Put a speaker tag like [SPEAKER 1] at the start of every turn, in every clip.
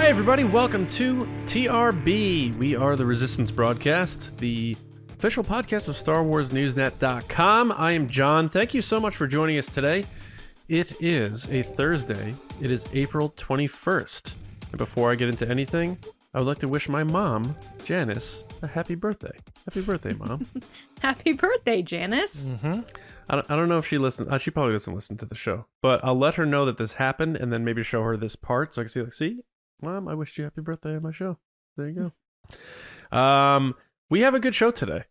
[SPEAKER 1] Hi, everybody. Welcome to TRB. We are the Resistance Broadcast, the official podcast of StarWarsNewsNet.com. I am John. Thank you so much for joining us today. It is a Thursday. It is April 21st. And before I get into anything, I would like to wish my mom, Janice, a happy birthday. Happy birthday, Mom.
[SPEAKER 2] Happy birthday, Janice.
[SPEAKER 1] Mm-hmm. I don't know if she listens. She probably doesn't listen to the show. But I'll let her know that this happened and then maybe show her this part so I can see, Mom, I wished you happy birthday on my show. There you go. We have a good show today.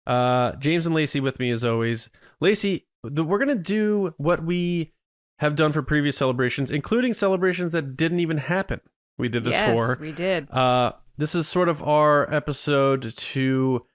[SPEAKER 1] James and Lacey with me as always. Lacey, we're going to do what we have done for previous celebrations, including celebrations that didn't even happen. We did this for.
[SPEAKER 2] Yes, we did.
[SPEAKER 1] This is sort of our episode to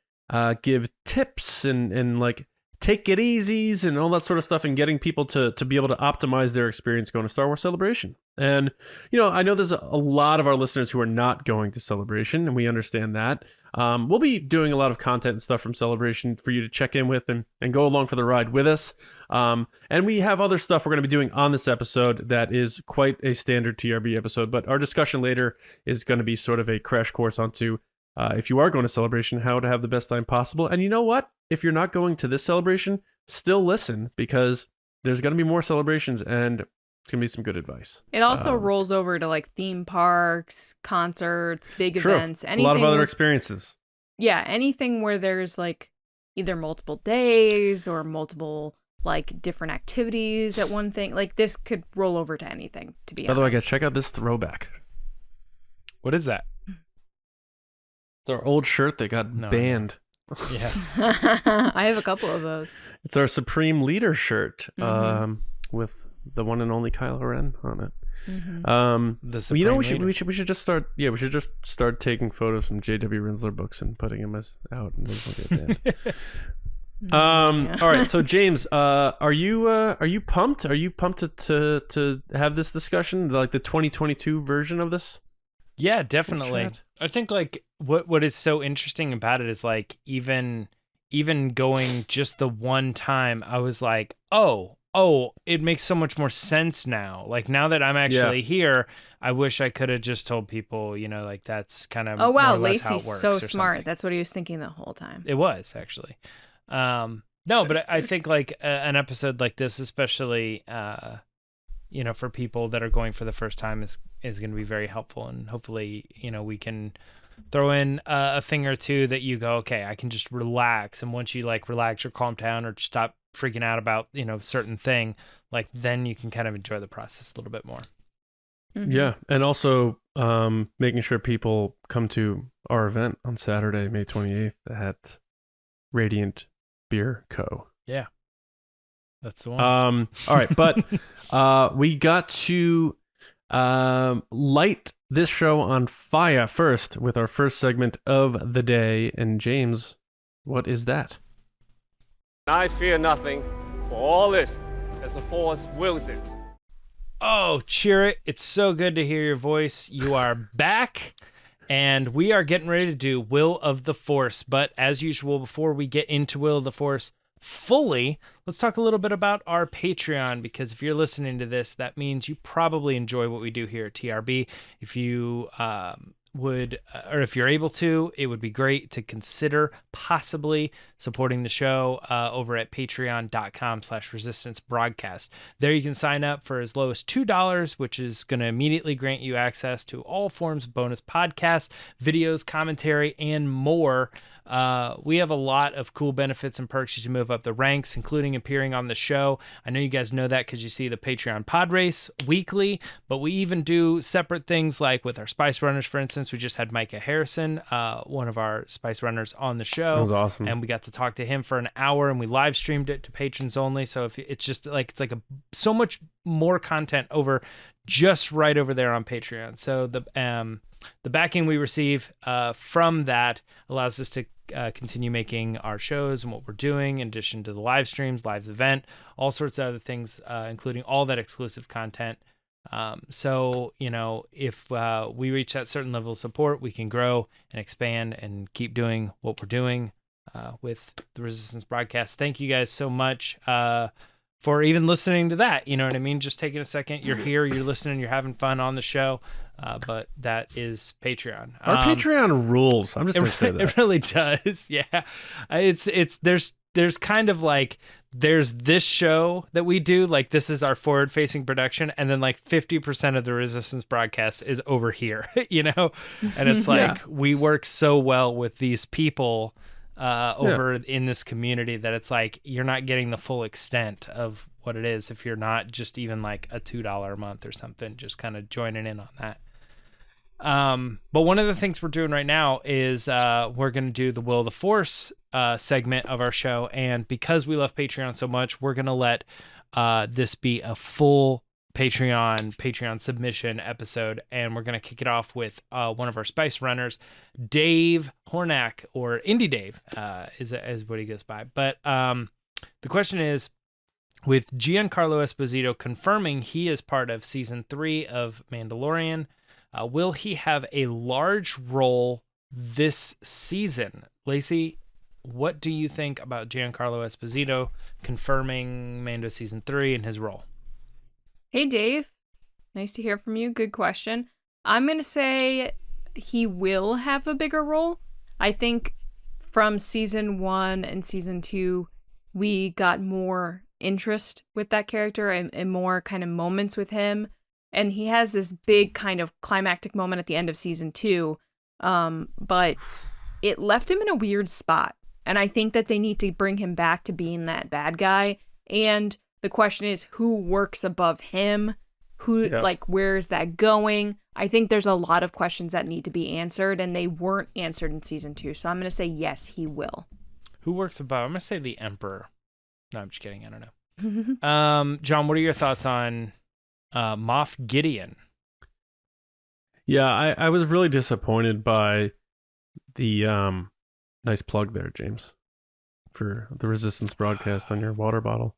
[SPEAKER 1] give tips and like take it easies and all that sort of stuff, and getting people to be able to optimize their experience going to Star Wars Celebration. And, you know, I know there's a lot of our listeners who are not going to Celebration, and we understand that. We'll be doing a lot of content and stuff from Celebration for you to check in with and go along for the ride with us. And we have other stuff we're going to be doing on this episode that is quite a standard TRB episode, but our discussion later is going to be sort of a crash course onto if you are going to Celebration, how to have the best time possible. And you know what? If you're not going to this celebration, still listen, because there's going to be more celebrations and it's going to be some good advice.
[SPEAKER 2] It also rolls over to like theme parks, concerts, big events, anything.
[SPEAKER 1] A lot of other experiences.
[SPEAKER 2] Yeah, anything where there's like either multiple days or multiple like different activities at one thing. Like this could roll over to anything, to be honest.
[SPEAKER 1] By the way, guys, check out this throwback.
[SPEAKER 3] What is that?
[SPEAKER 1] It's our old shirt that got banned.
[SPEAKER 3] Yeah.
[SPEAKER 2] I have a couple of those.
[SPEAKER 1] It's our Supreme Leader shirt with the one and only Kylo Ren on it.
[SPEAKER 2] Mm-hmm.
[SPEAKER 1] You know, we should just start. Yeah, we should just start taking photos from J.W. Rinsler books and putting them out, and those will get banned. All right. So James, are you pumped? Are you pumped to have this discussion, like the 2022 version of this?
[SPEAKER 3] Yeah, definitely. I think like what is so interesting about it is like even going just the one time, I was like, oh, it makes so much more sense now. Like now that I'm actually here, I wish I could have just told people, you know, like that's kind of
[SPEAKER 2] oh wow,
[SPEAKER 3] more or less how it
[SPEAKER 2] Lacey's
[SPEAKER 3] works
[SPEAKER 2] so
[SPEAKER 3] or
[SPEAKER 2] smart.
[SPEAKER 3] something.
[SPEAKER 2] That's what he was thinking the whole time.
[SPEAKER 3] It was actually. No, but I think like an episode like this, especially you know, for people that are going for the first time is going to be very helpful. And hopefully, you know, we can throw in a thing or two that you go, okay, I can just relax. And once you like relax or calm down or stop freaking out about, you know, certain thing, like then you can kind of enjoy the process a little bit more.
[SPEAKER 2] Mm-hmm.
[SPEAKER 1] Yeah. And also making sure people come to our event on Saturday, May 28th at Radiant Beer Co.
[SPEAKER 3] Yeah. That's the one.
[SPEAKER 1] All right, but we got to light this show on fire first with our first segment of the day. And James, what is that?
[SPEAKER 4] I fear nothing, for all is as the Force wills it.
[SPEAKER 3] Oh, cheer it. It's so good to hear your voice. You are back, and we are getting ready to do Will of the Force. But as usual, before we get into Will of the Force fully, let's talk a little bit about our Patreon, because if you're listening to this, that means you probably enjoy what we do here at TRB. If you would, or if you're able to, it would be great to consider possibly supporting the show over at patreon.com/resistance broadcast. There you can sign up for as low as $2, which is going to immediately grant you access to all forms of bonus podcasts, videos, commentary, and more. We have a lot of cool benefits and perks as you move up the ranks, including appearing on the show. I know you guys know that because you see the Patreon pod race weekly, but we even do separate things like with our Spice Runners, for instance. We just had Micah Harrison, one of our Spice Runners, on the show.
[SPEAKER 1] That was awesome.
[SPEAKER 3] And we got to talk to him for an hour, and we live streamed it to patrons only. So if it's just like, it's like so much more content over just right over there on Patreon. So the backing we receive from that allows us to continue making our shows and what we're doing, in addition to the live streams, live event, all sorts of other things, including all that exclusive content. So, you know, if we reach that certain level of support, we can grow and expand and keep doing what we're doing with the Resistance broadcast. Thank you guys so much for even listening to that. You know what I mean? Just taking a second. You're here, you're listening, you're having fun on the show. But that is Patreon.
[SPEAKER 1] Our Patreon rules. I'm just going to say that.
[SPEAKER 3] It really does. Yeah. There's kind of like, there's this show that we do, like this is our forward facing production. And then like 50% of the Resistance broadcast is over here, you know? And it's like, we work so well with these people over in this community that it's like, you're not getting the full extent of what it is if you're not just even like a $2 a month or something, just kind of joining in on that. But one of the things we're doing right now is we're going to do the Will of the Force segment of our show. And because we love Patreon so much, we're going to let this be a full Patreon submission episode. And we're going to kick it off with one of our Spice Runners, Dave Hornack, or Indie Dave is what he goes by. But the question is, with Giancarlo Esposito confirming he is part of season 3 of Mandalorian, will he have a large role this season? Lacey, what do you think about Giancarlo Esposito confirming Mando season 3 and his role?
[SPEAKER 2] Hey, Dave. Nice to hear from you. Good question. I'm going to say he will have a bigger role. I think from season 1 and season 2, we got more interest with that character and more kind of moments with him. And he has this big kind of climactic moment at the end of season 2. But it left him in a weird spot. And I think that they need to bring him back to being that bad guy. And the question is, who works above him? Like, where is that going? I think there's a lot of questions that need to be answered, and they weren't answered in season 2. So I'm going to say, yes, he will.
[SPEAKER 3] Who works above? I'm going to say the Emperor. No, I'm just kidding. I don't know. John, what are your thoughts on Moff Gideon?
[SPEAKER 1] Yeah, I was really disappointed by the nice plug there, James, for the Resistance broadcast on your water bottle.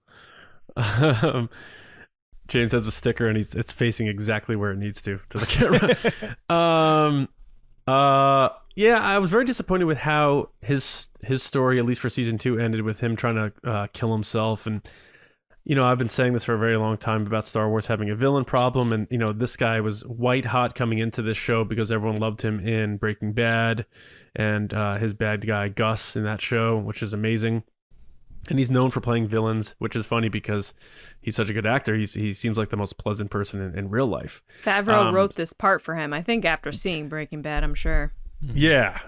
[SPEAKER 1] James has a sticker and it's facing exactly where it needs to the camera. Yeah, I was very disappointed with how his story, at least for season 2, ended with him trying to kill himself. And I've been saying this for a very long time about Star Wars having a villain problem, and this guy was white hot coming into this show because everyone loved him in Breaking Bad, and his bad guy Gus in that show, which is amazing. And he's known for playing villains, which is funny because he's such a good actor. He seems like the most pleasant person in real life.
[SPEAKER 2] Favreau wrote this part for him, I think, after seeing Breaking Bad, I'm sure.
[SPEAKER 1] Yeah.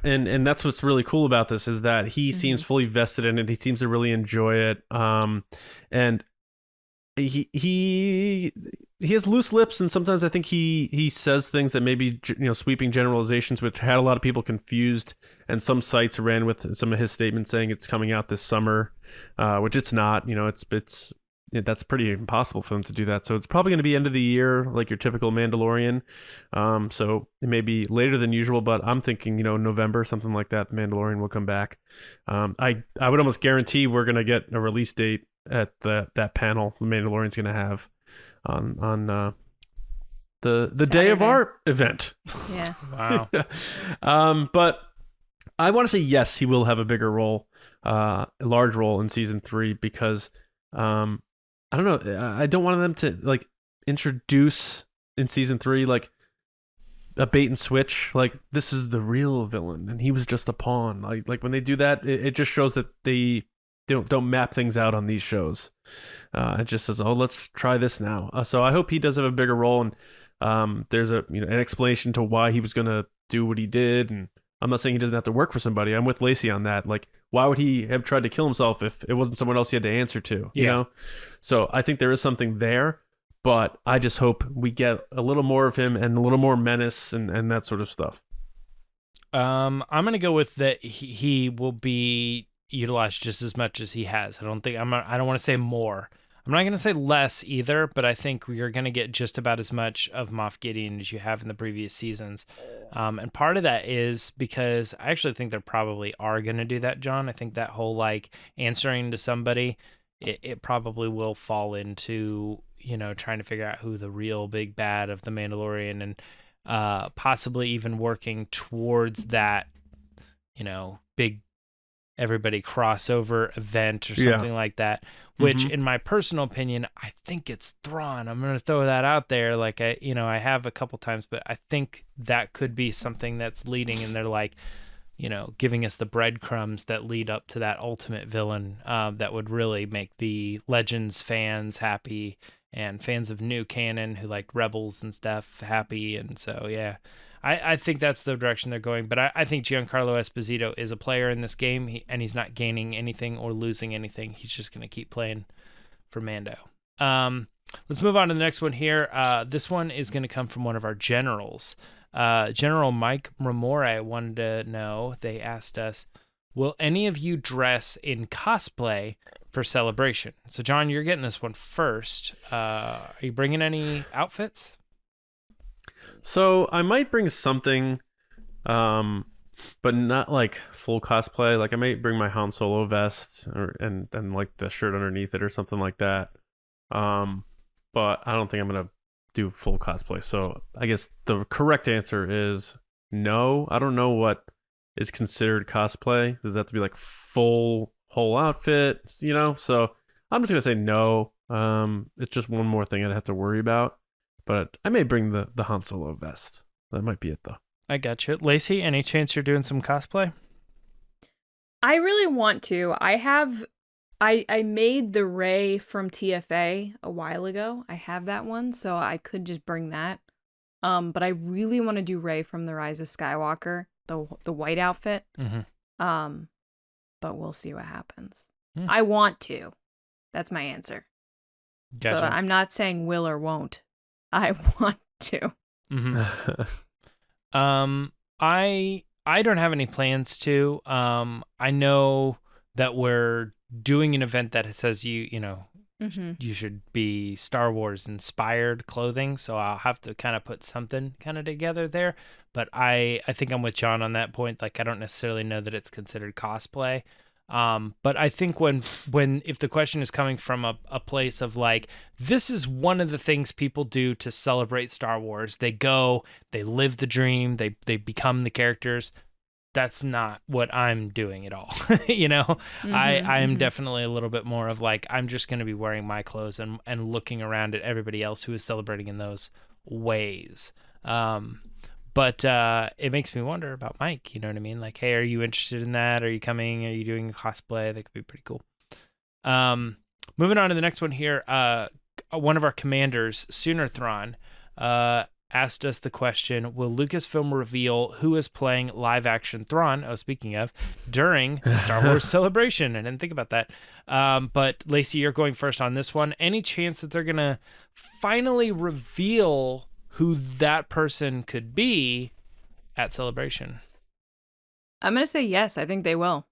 [SPEAKER 1] And that's what's really cool about this is that he seems fully vested in it. He seems to really enjoy it. And he has loose lips, and sometimes I think he says things that maybe sweeping generalizations, which had a lot of people confused, and some sites ran with some of his statements saying it's coming out this summer, which it's not. That's pretty impossible for them to do that. So it's probably going to be end of the year, like your typical Mandalorian. So it may be later than usual, but I'm thinking November, something like that. The Mandalorian will come back. I would almost guarantee we're going to get a release date at that panel the Mandalorian's going to have on the
[SPEAKER 2] Saturday.
[SPEAKER 1] day of our event.
[SPEAKER 2] Yeah.
[SPEAKER 3] Wow.
[SPEAKER 1] But I want to say yes, he will have a bigger role, a large role in season 3 because I don't know. I don't want them to introduce in season 3 a bait and switch. Like, this is the real villain and he was just a pawn. Like when they do that, it just shows that they don't map things out on these shows. It just says, oh, let's try this now. So I hope he does have a bigger role, and there's an explanation to why he was going to do what he did. And I'm not saying he doesn't have to work for somebody. I'm with Lacey on that. Like, why would he have tried to kill himself if it wasn't someone else he had to answer to? You know? So I think there is something there, but I just hope we get a little more of him and a little more menace and that sort of stuff.
[SPEAKER 3] I'm going to go with that he will be utilized just as much as he has. I don't want to say more. I'm not going to say less either, but I think you're going to get just about as much of Moff Gideon as you have in the previous seasons. And part of that is because I actually think they probably are going to do that, John. I think that whole answering to somebody, it probably will fall into, trying to figure out who the real big bad of the Mandalorian, and possibly even working towards that, big everybody crossover event or something like that, which in my personal opinion, I think it's Thrawn. I'm going to throw that out there. Like I have a couple times, but I think that could be something that's leading, and they're like, giving us the breadcrumbs that lead up to that ultimate villain that would really make the Legends fans happy and fans of new canon who like Rebels and stuff happy. And so, yeah, I think that's the direction they're going. But I think Giancarlo Esposito is a player in this game, and he's not gaining anything or losing anything. He's just going to keep playing for Mando. Let's move on to the next one here. This one is going to come from one of our generals. General Mike Ramore wanted to know, they asked us, will any of you dress in cosplay for Celebration? So, John, you're getting this one first. Are you bringing any outfits?
[SPEAKER 1] So I might bring something, but not like full cosplay. Like I might bring my Han Solo vest and like the shirt underneath it or something like that. But I don't think I'm gonna do full cosplay. So I guess the correct answer is no. I don't know what is considered cosplay. Does that have to be like full whole outfit? So I'm just gonna say no. It's just one more thing I'd have to worry about. But I may bring the Han Solo vest. That might be it, though.
[SPEAKER 3] I got you. Lacey, any chance you're doing some cosplay?
[SPEAKER 2] I really want to. I made the Rey from TFA a while ago. I have that one, so I could just bring that. But I really want to do Rey from The Rise of Skywalker, the white outfit.
[SPEAKER 3] Mm-hmm.
[SPEAKER 2] But we'll see what happens. I want to. That's my answer.
[SPEAKER 3] Gotcha.
[SPEAKER 2] So I'm not saying will or won't. I want to.
[SPEAKER 3] Mm-hmm. I don't have any plans to. I know that we're doing an event that says you should be Star Wars inspired clothing, so I'll have to kind of put something kind of together there. But I think I'm with John on that point. Like I don't necessarily know that it's considered cosplay. But I think when if the question is coming from a place of like, this is one of the things people do to celebrate Star Wars. They go, they live the dream, they become the characters. That's not what I'm doing at all. I am definitely a little bit more of like, I'm just going to be wearing my clothes and looking around at everybody else who is celebrating in those ways. But it makes me wonder about Mike, you know what I mean? Like, hey, are you interested in that? Are you coming? Are you doing a cosplay? That could be pretty cool. Moving on to the next one here. One of our commanders, Sooner Thrawn, asked us the question, will Lucasfilm reveal who is playing live-action Thrawn, speaking of, during the Star Wars Celebration? I didn't think about that. But, Lacey, you're going first on this one. Any chance that they're going to finally reveal who that person could be at Celebration?
[SPEAKER 2] I'm going to say yes. I think they will.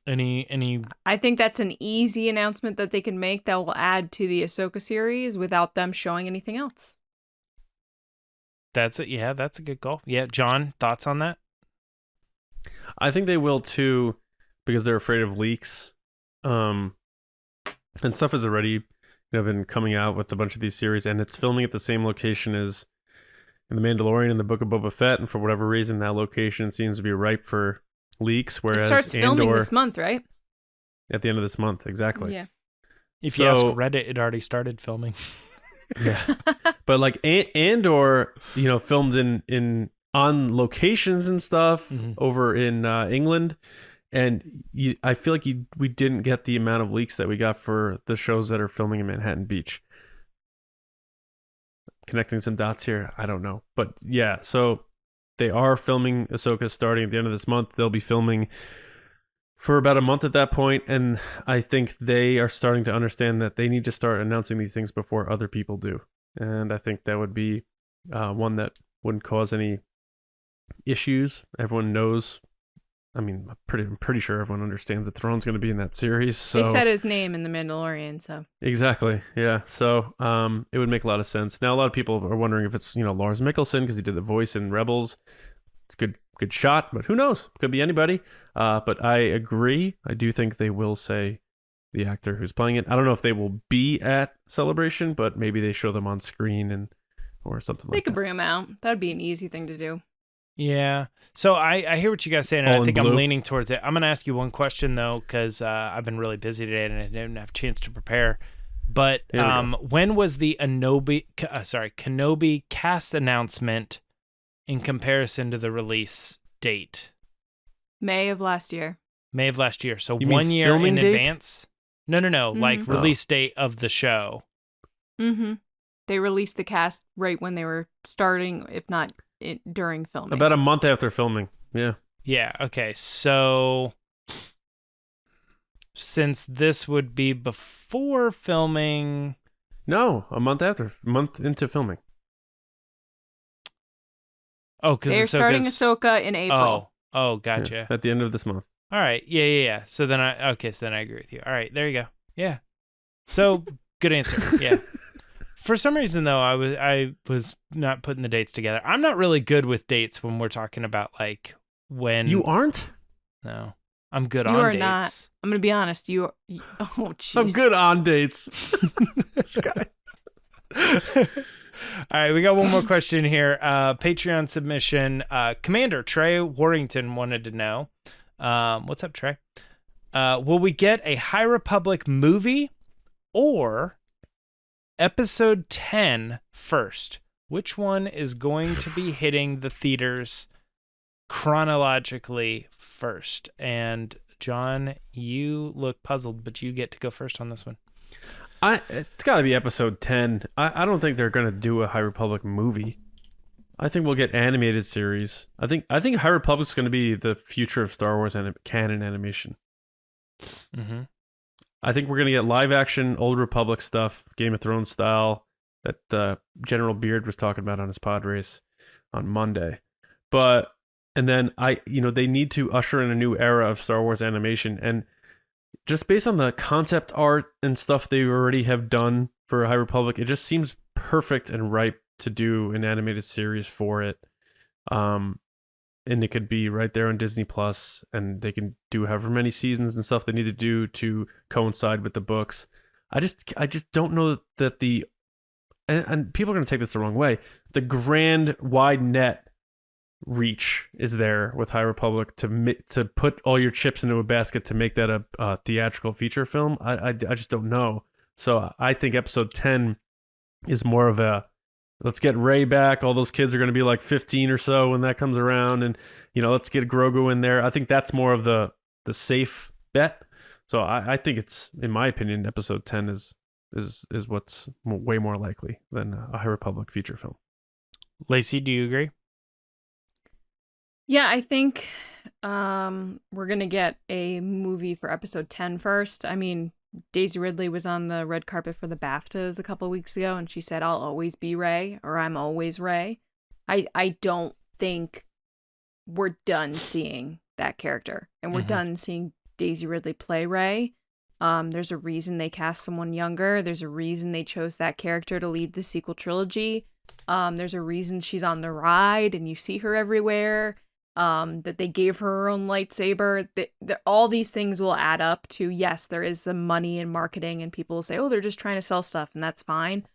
[SPEAKER 3] Any?
[SPEAKER 2] I think that's an easy announcement that they can make that will add to the Ahsoka series without them showing anything else.
[SPEAKER 3] That's it. Yeah, that's a good call. Yeah, John, thoughts on that?
[SPEAKER 1] I think they will too, because they're afraid of leaks. And stuff has already been coming out with a bunch of these series, and it's filming at the same location as in The Mandalorian and the Book of Boba Fett, and for whatever reason, that location seems to be ripe for leaks. Whereas
[SPEAKER 2] it starts filming this month, right?
[SPEAKER 1] At the end of this month, exactly.
[SPEAKER 2] Yeah.
[SPEAKER 3] If you ask Reddit, it already started filming.
[SPEAKER 1] Yeah, but like Andor, filmed in on locations and stuff over in England. And I feel like we didn't get the amount of leaks that we got for the shows that are filming in Manhattan Beach. Connecting some dots here, I don't know. But yeah, so they are filming Ahsoka starting at the end of this month. They'll be filming for about a month at that point, and I think they are starting to understand that they need to start announcing these things before other people do. And I think that would be one that wouldn't cause any issues. Everyone knows. I mean, I'm pretty sure everyone understands that Thrawn's going to be in that series. So
[SPEAKER 2] they said his name in The Mandalorian, so
[SPEAKER 1] exactly, yeah. So it would make a lot of sense. Now, a lot of people are wondering if it's Lars Mikkelsen because he did the voice in Rebels. It's good shot, but who knows? Could be anybody. But I agree. I do think they will say the actor who's playing it. I don't know if they will be at Celebration, but maybe they show them on screen or something like that.
[SPEAKER 2] They could bring them out. That'd be an easy thing to do.
[SPEAKER 3] Yeah. So I hear what you guys saying, and
[SPEAKER 1] All
[SPEAKER 3] I
[SPEAKER 1] in
[SPEAKER 3] think
[SPEAKER 1] blue.
[SPEAKER 3] I'm leaning towards it. I'm going to ask you one question, though, because I've been really busy today and I didn't have a chance to prepare. But
[SPEAKER 1] Here we go.
[SPEAKER 3] when was the Kenobi cast announcement in comparison to the release date?
[SPEAKER 2] May of last year.
[SPEAKER 3] May of last year. So
[SPEAKER 1] You mean
[SPEAKER 3] 1 year
[SPEAKER 1] filming
[SPEAKER 3] in
[SPEAKER 1] date?
[SPEAKER 3] advance? No. Like
[SPEAKER 2] Mhm.
[SPEAKER 3] release date of the show.
[SPEAKER 2] Mm-hmm. They released the cast right when they were starting, if not during filming.
[SPEAKER 1] About a month after filming. Yeah.
[SPEAKER 3] Yeah. Okay. So since this would be before filming.
[SPEAKER 1] No, a month after. A month into filming.
[SPEAKER 3] Oh, because
[SPEAKER 2] They're starting Ahsoka in April.
[SPEAKER 3] Oh,
[SPEAKER 1] Yeah,
[SPEAKER 3] gotcha.
[SPEAKER 1] at the end of this month.
[SPEAKER 3] All right. Yeah. So then I agree with you. All right. There you go. Yeah. So good answer. Yeah. For some reason though, I was not putting the dates together. I'm not really good with dates when we're talking about like when.
[SPEAKER 1] You aren't?
[SPEAKER 3] No. I'm good
[SPEAKER 2] You
[SPEAKER 3] on
[SPEAKER 2] are
[SPEAKER 3] dates.
[SPEAKER 2] not. I'm going to be honest. Oh, jeez.
[SPEAKER 1] I'm good on dates. This guy.
[SPEAKER 3] All right, we got one more question here. Patreon submission. Commander Trey Warrington wanted to know. What's up, Trey? Will we get a High Republic movie or episode 10 first? Which one is going to be hitting the theaters chronologically first? And John, you look puzzled, but you get to go first on this one.
[SPEAKER 1] It's got to be episode 10. I don't think they're going to do a High Republic movie. I think we'll get animated series. I think High Republic's going to be the future of Star Wars canon animation.
[SPEAKER 3] Mm-hmm.
[SPEAKER 1] I think we're going to get live action Old Republic stuff, Game of Thrones style, that General Beard was talking about on his pod race on Monday. And then they need to usher in a new era of Star Wars animation, and just based on the concept art and stuff they already have done for High Republic, it just seems perfect and ripe to do an animated series for it. And it could be right there on Disney Plus, and they can do however many seasons and stuff they need to do to coincide with the books. I just don't know that and people are going to take this the wrong way. The grand wide net reach is there with High Republic to put all your chips into a basket to make that a theatrical feature film. I just don't know. So I think episode 10 is more of a let's get Rey back. All those kids are going to be like 15 or so when that comes around, and let's get Grogu in there. I think that's more of the safe bet. So I think it's, in my opinion, episode 10 is what's way more likely than a High Republic feature film.
[SPEAKER 3] Lacey, do you agree?
[SPEAKER 2] Yeah, I think we're going to get a movie for episode 10 first. I mean, Daisy Ridley was on the red carpet for the BAFTAs a couple weeks ago, and she said, I'll always be Rey, or I'm always Rey. I don't think we're done seeing that character, and we're done seeing Daisy Ridley play Rey. There's a reason they cast someone younger. There's a reason they chose that character to lead the sequel trilogy. There's a reason she's on the ride and you see her everywhere. That they gave her own lightsaber. All these things will add up to, yes, there is some money in marketing, and people will say, oh, they're just trying to sell stuff, and that's fine.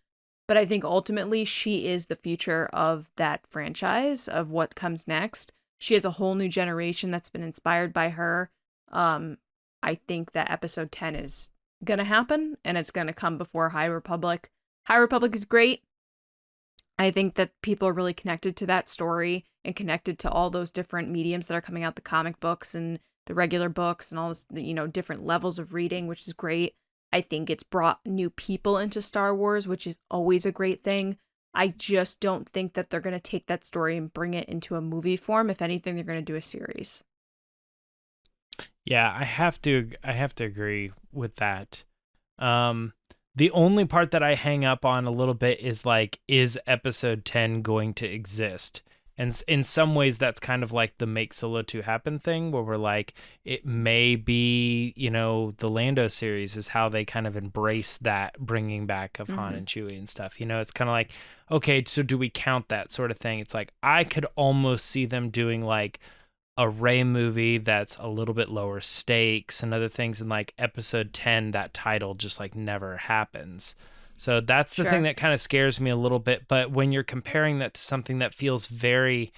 [SPEAKER 2] But I think ultimately she is the future of that franchise, of what comes next. She has a whole new generation that's been inspired by her. I think that episode 10 is going to happen, and it's going to come before High Republic. High Republic is great. I think that people are really connected to that story and connected to all those different mediums that are coming out, the comic books and the regular books and all this, different levels of reading, which is great. I think it's brought new people into Star Wars, which is always a great thing. I just don't think that they're going to take that story and bring it into a movie form. If anything, they're going to do a series.
[SPEAKER 3] Yeah, I have to agree with that. The only part that I hang up on a little bit is like, is episode 10 going to exist? And in some ways, that's kind of like the Make Solo 2 Happen thing, where we're like, it may be, the Lando series is how they kind of embrace that bringing back of Han and Chewie and stuff. It's kind of like, okay, so do we count that sort of thing? It's like, I could almost see them doing like a Rey movie that's a little bit lower stakes and other things, and like episode 10, that title just like never happens. So that's the thing that kind of scares me a little bit. But when you're comparing that to something that feels very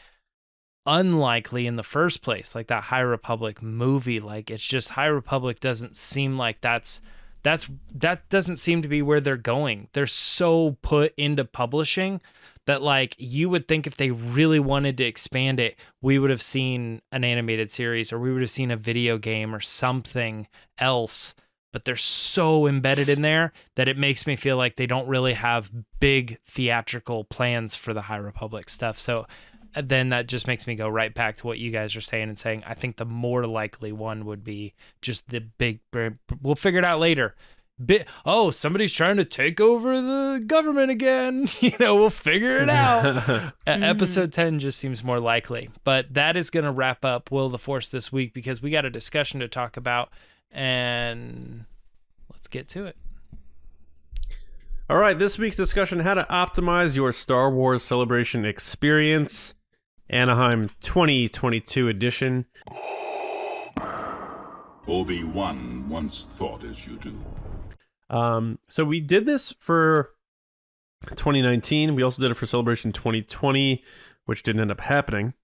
[SPEAKER 3] unlikely in the first place, like that High Republic movie. Like, it's just High Republic doesn't seem like that doesn't seem to be where they're going. They're so put into publishing that, like, you would think if they really wanted to expand it, we would have seen an animated series, or we would have seen a video game or something else. But they're so embedded in there that it makes me feel like they don't really have big theatrical plans for the High Republic stuff. So then that just makes me go right back to what you guys are saying and saying, I think the more likely one would be just the big, we'll figure it out later. Somebody's trying to take over the government again. We'll figure it out. Episode 10 just seems more likely. But that is going to wrap up Will of the Force this week, because we got a discussion to talk about, and let's get to it.
[SPEAKER 1] All right, this week's discussion: how to optimize your Star Wars Celebration experience, Anaheim 2022 edition.
[SPEAKER 5] Obi-Wan once thought as you do.
[SPEAKER 1] So we did this for 2019. We also did it for Celebration 2020, which didn't end up happening.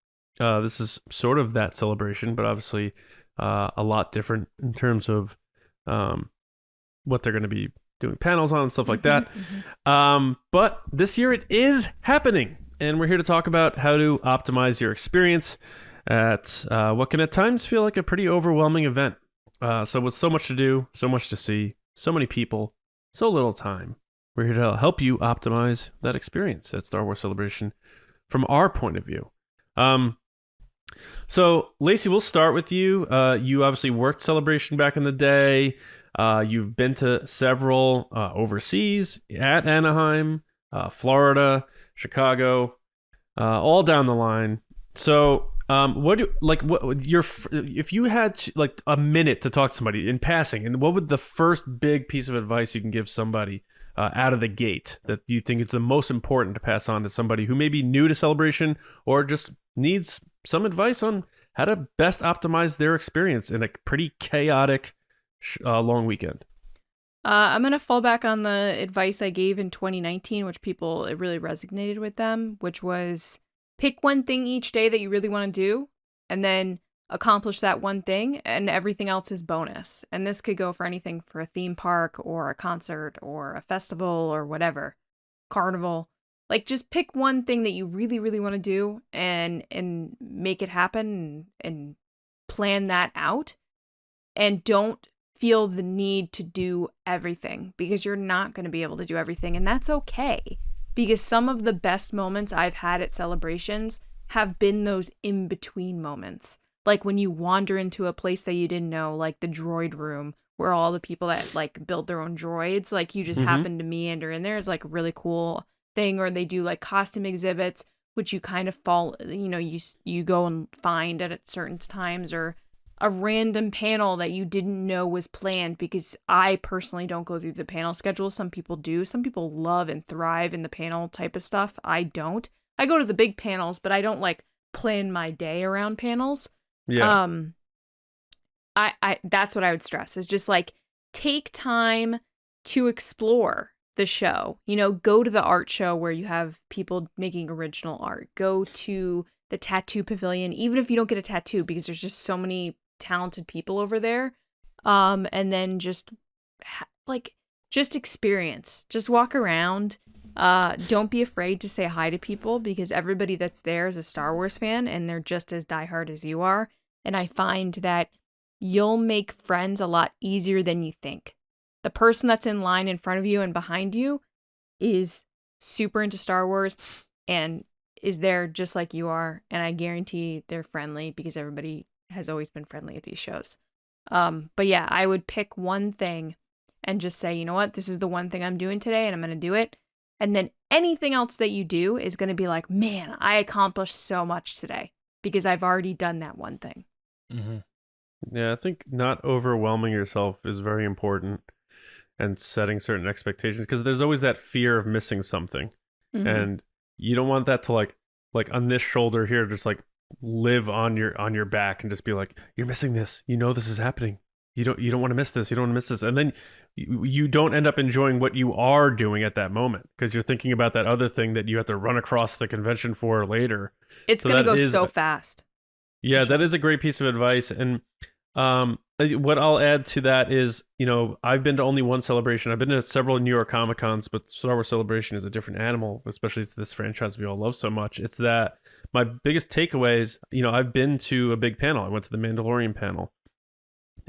[SPEAKER 1] This is sort of that celebration, but obviously a lot different in terms of what they're going to be doing panels on and stuff like that. But this year it is happening, and we're here to talk about how to optimize your experience at what can at times feel like a pretty overwhelming event. So with so much to do, so much to see, so many people, so little time, we're here to help you optimize that experience at Star Wars Celebration from our point of view. So Lacey, we'll start with you. You obviously worked Celebration back in the day. You've been to several overseas, at Anaheim, Florida, Chicago, all down the line. So if you had a minute to talk to somebody in passing, and what would the first big piece of advice you can give somebody out of the gate that you think is the most important to pass on to somebody who may be new to Celebration or just needs some advice on how to best optimize their experience in a pretty chaotic long weekend?
[SPEAKER 2] I'm going to fall back on the advice I gave in 2019, which it really resonated with them, which was pick one thing each day that you really want to do, and then accomplish that one thing, and everything else is bonus. And this could go for anything, for a theme park or a concert or a festival or whatever, carnival. Like, just pick one thing that you really, really want to do and make it happen and plan that out. And don't feel the need to do everything, because you're not going to be able to do everything. And that's okay, because some of the best moments I've had at celebrations have been those in-between moments. Like when you wander into a place that you didn't know, like the droid room, where all the people that like build their own droids, like you just happen to meander in there. It's like a really cool thing. Or they do like costume exhibits, which you kind of fall, you go and find at certain times, or a random panel that you didn't know was planned, because I personally don't go through the panel schedule. Some people do. Some people love and thrive in the panel type of stuff. I don't. I go to the big panels, but I don't like plan my day around panels.
[SPEAKER 1] Yeah.
[SPEAKER 2] I that's what I would stress, is just like take time to explore the show. Go to the art show where you have people making original art. Go to the tattoo pavilion, even if you don't get a tattoo, because there's just so many talented people over there. And then just experience, just walk around. Don't be afraid to say hi to people, because everybody that's there is a Star Wars fan and they're just as diehard as you are. And I find that you'll make friends a lot easier than you think. The person that's in line in front of you and behind you is super into Star Wars and is there just like you are. And I guarantee they're friendly, because everybody has always been friendly at these shows. But yeah, I would pick one thing and just say, you know what, this is the one thing I'm doing today and I'm going to do it. And then anything else that you do is going to be like, man, I accomplished so much today because I've already done that one thing.
[SPEAKER 3] Mm-hmm.
[SPEAKER 1] Yeah, I think not overwhelming yourself is very important, and setting certain expectations, because there's always that fear of missing something.
[SPEAKER 2] Mm-hmm.
[SPEAKER 1] And you don't want that to like on this shoulder here, just like live on your back and just be like, you're missing this. This is happening. you don't want to miss this. You don't want to miss this. And then you don't end up enjoying what you are doing at that moment because you're thinking about that other thing that you have to run across the convention for later.
[SPEAKER 2] It's
[SPEAKER 1] So
[SPEAKER 2] going to
[SPEAKER 1] that
[SPEAKER 2] go
[SPEAKER 1] is-
[SPEAKER 2] so fast.
[SPEAKER 1] Yeah,
[SPEAKER 2] For sure.
[SPEAKER 1] that is a great piece of advice. And what I'll add to that is, I've been to only one celebration. I've been to several New York Comic Cons, but Star Wars Celebration is a different animal, especially it's this franchise we all love so much. It's that my biggest takeaways, I've been to a big panel. I went to the Mandalorian panel.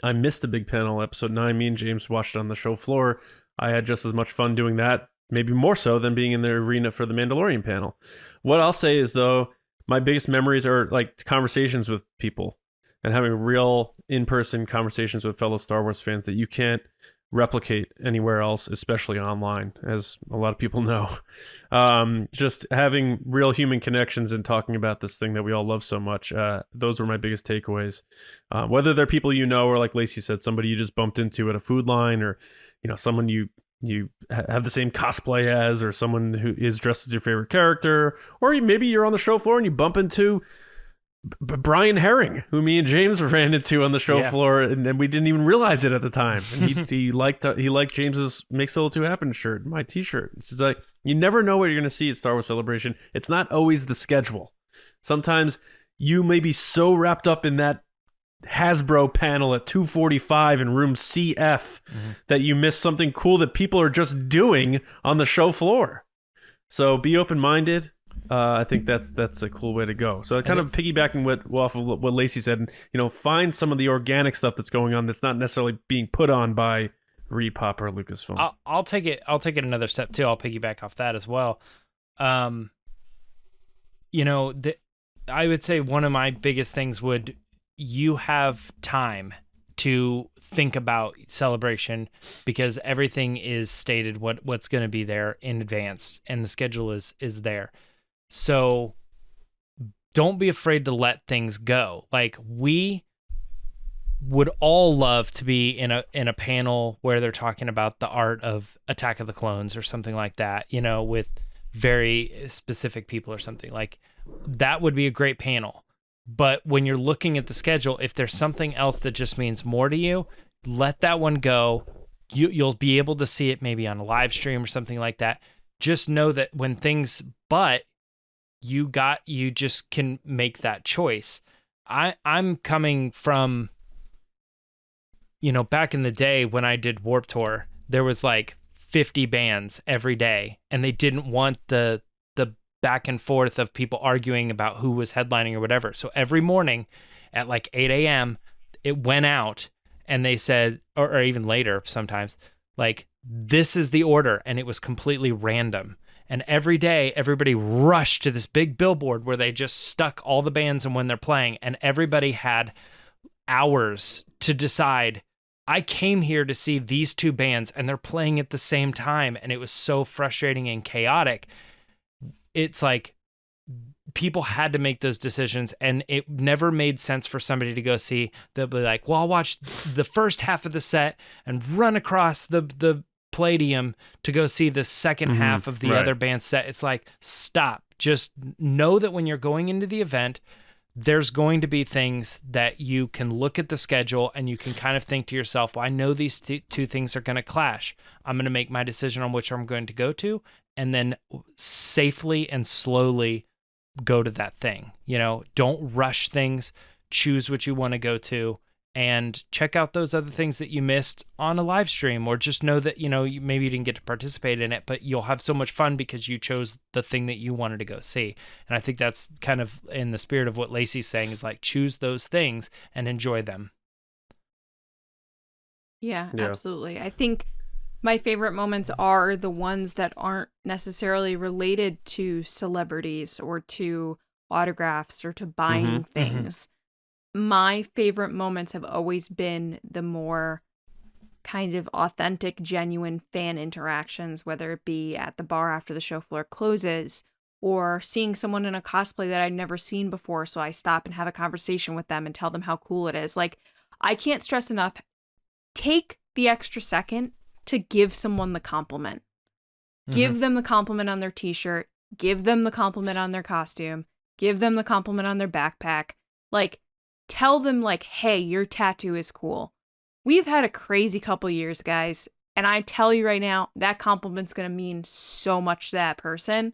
[SPEAKER 1] I missed the big panel, episode 9. Me and James watched it on the show floor. I had just as much fun doing that, maybe more so than being in the arena for the Mandalorian panel. What I'll say is, though, my biggest memories are like conversations with people and having real in-person conversations with fellow Star Wars fans that you can't replicate anywhere else, especially online, as a lot of people know. Just having real human connections and talking about this thing that we all love so much. Those were my biggest takeaways. Whether they're people or, like Lacey said, somebody you just bumped into at a food line, or someone you have the same cosplay as, or someone who is dressed as your favorite character, or maybe you're on the show floor and you bump into Brian Herring, who me and James ran into on the show floor, and we didn't even realize it at the time. And he liked James's "Makes It All Too Happen" shirt, my T-shirt. It's just like, you never know what you're going to see at Star Wars Celebration. It's not always the schedule. Sometimes you may be so wrapped up in that Hasbro panel at 2:45 in room CF that you miss something cool that people are just doing on the show floor. So be open-minded. I think that's a cool way to go. So kind of piggybacking off of what Lacey said, find some of the organic stuff that's going on that's not necessarily being put on by Repop or Lucasfilm.
[SPEAKER 3] I'll take it another step too. I'll piggyback off that as well. I would say one of my biggest things would, you have time to think about Celebration because everything is stated what's going to be there in advance and the schedule is there. So don't be afraid to let things go. Like, we would all love to be in a panel where they're talking about the art of Attack of the Clones or something like that, with very specific people or something. Like, that would be a great panel. But when you're looking at the schedule, if there's something else that just means more to you, let that one go. You'll be able to see it maybe on a live stream or something like that. Just know that when things, but you just can make that choice. I'm coming from, back in the day when I did Warped Tour, there was like 50 bands every day, and they didn't want the back and forth of people arguing about who was headlining or whatever. So every morning at like 8 a.m., it went out and they said, or even later sometimes, like, this is the order, and it was completely random. And every day, everybody rushed to this big billboard where they just stuck all the bands and when they're playing, and everybody had hours to decide, I came here to see these two bands, and they're playing at the same time, and it was so frustrating and chaotic. It's like people had to make those decisions, and it never made sense for somebody to go see. They'll be like, well, I'll watch the first half of the set and run across the Palladium to go see the second half of the other band's set. It's like, stop. Just know that when you're going into the event, there's going to be things that you can look at the schedule and you can kind of think to yourself, well, I know these two things are going to clash. I'm going to make my decision on which I'm going to go to, and then safely and slowly go to that thing. Don't rush things. Choose what you want to go to, and check out those other things that you missed on a live stream, or just know that, maybe you didn't get to participate in it, but you'll have so much fun because you chose the thing that you wanted to go see. And I think that's kind of in the spirit of what Lacey's saying, is like, choose those things and enjoy them.
[SPEAKER 2] Yeah, absolutely. I think my favorite moments are the ones that aren't necessarily related to celebrities or to autographs or to buying things. My favorite moments have always been the more kind of authentic, genuine fan interactions, whether it be at the bar after the show floor closes, or seeing someone in a cosplay that I'd never seen before, so I stop and have a conversation with them and tell them how cool it is. Like, I can't stress enough, take the extra second to give someone the compliment. Give them the compliment on their t-shirt, give them the compliment on their costume, give them the compliment on their backpack. Like, tell them, like, hey, your tattoo is cool. we've had a crazy couple years, guys. And I tell you right now, that compliment's going to mean so much to that person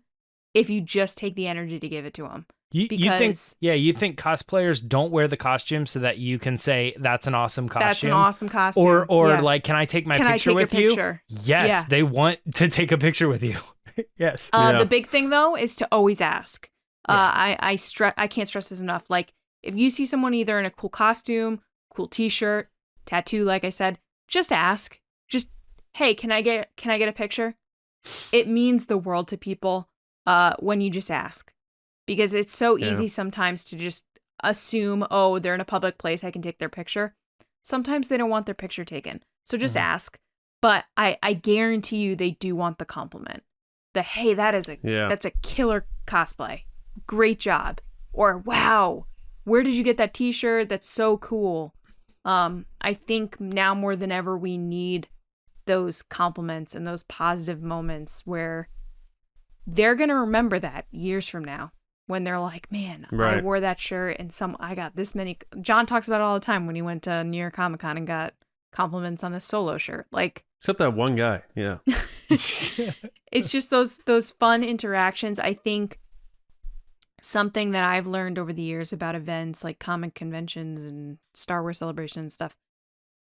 [SPEAKER 2] if you just take the energy to give it to them.
[SPEAKER 3] You think cosplayers don't wear the costume so that you can say that's an awesome costume?
[SPEAKER 2] That's an awesome costume.
[SPEAKER 3] Or like, can I take my picture with you? Yes,
[SPEAKER 2] Yeah.
[SPEAKER 3] they want to take a picture with you. Yes.
[SPEAKER 2] The big thing though is to always ask. I can't stress this enough. Like, if you see someone either in a cool costume, cool t-shirt, tattoo, like I said, just ask. Just, hey, can I get a picture? It means the world to people when you just ask. Because it's so easy sometimes to just assume, oh, they're in a public place, I can take their picture. Sometimes they don't want their picture taken. So just ask. But I guarantee you they do want the compliment. Hey, that's a killer cosplay. Great job. Or, wow, where did you get that t-shirt? That's so cool. I think now more than ever we need those compliments and those positive moments where they're going to remember that years from now. When they're like, man, I wore that shirt and I got this many. John talks about it all the time when he went to New York Comic Con and got compliments on a solo shirt. Like,
[SPEAKER 1] except that one guy, yeah.
[SPEAKER 2] It's just those fun interactions. I think something that I've learned over the years about events like comic conventions and Star Wars Celebration and stuff,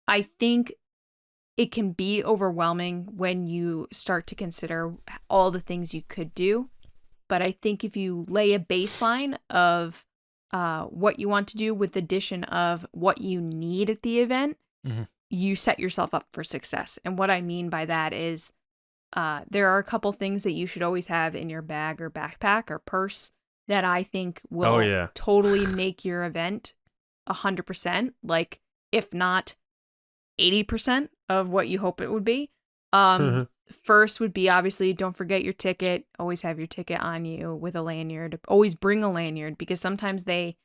[SPEAKER 2] I think it can be overwhelming when you start to consider all the things you could do. But I think if you lay a baseline of what you want to do with the addition of what you need at the event, you set yourself up for success. And what I mean by that is there are a couple things that you should always have in your bag or backpack or purse that I think will totally make your event 100%, like if not 80% of what you hope it would be. First would be, obviously, don't forget your ticket. Always have your ticket on you with a lanyard. Always bring a lanyard, because sometimes they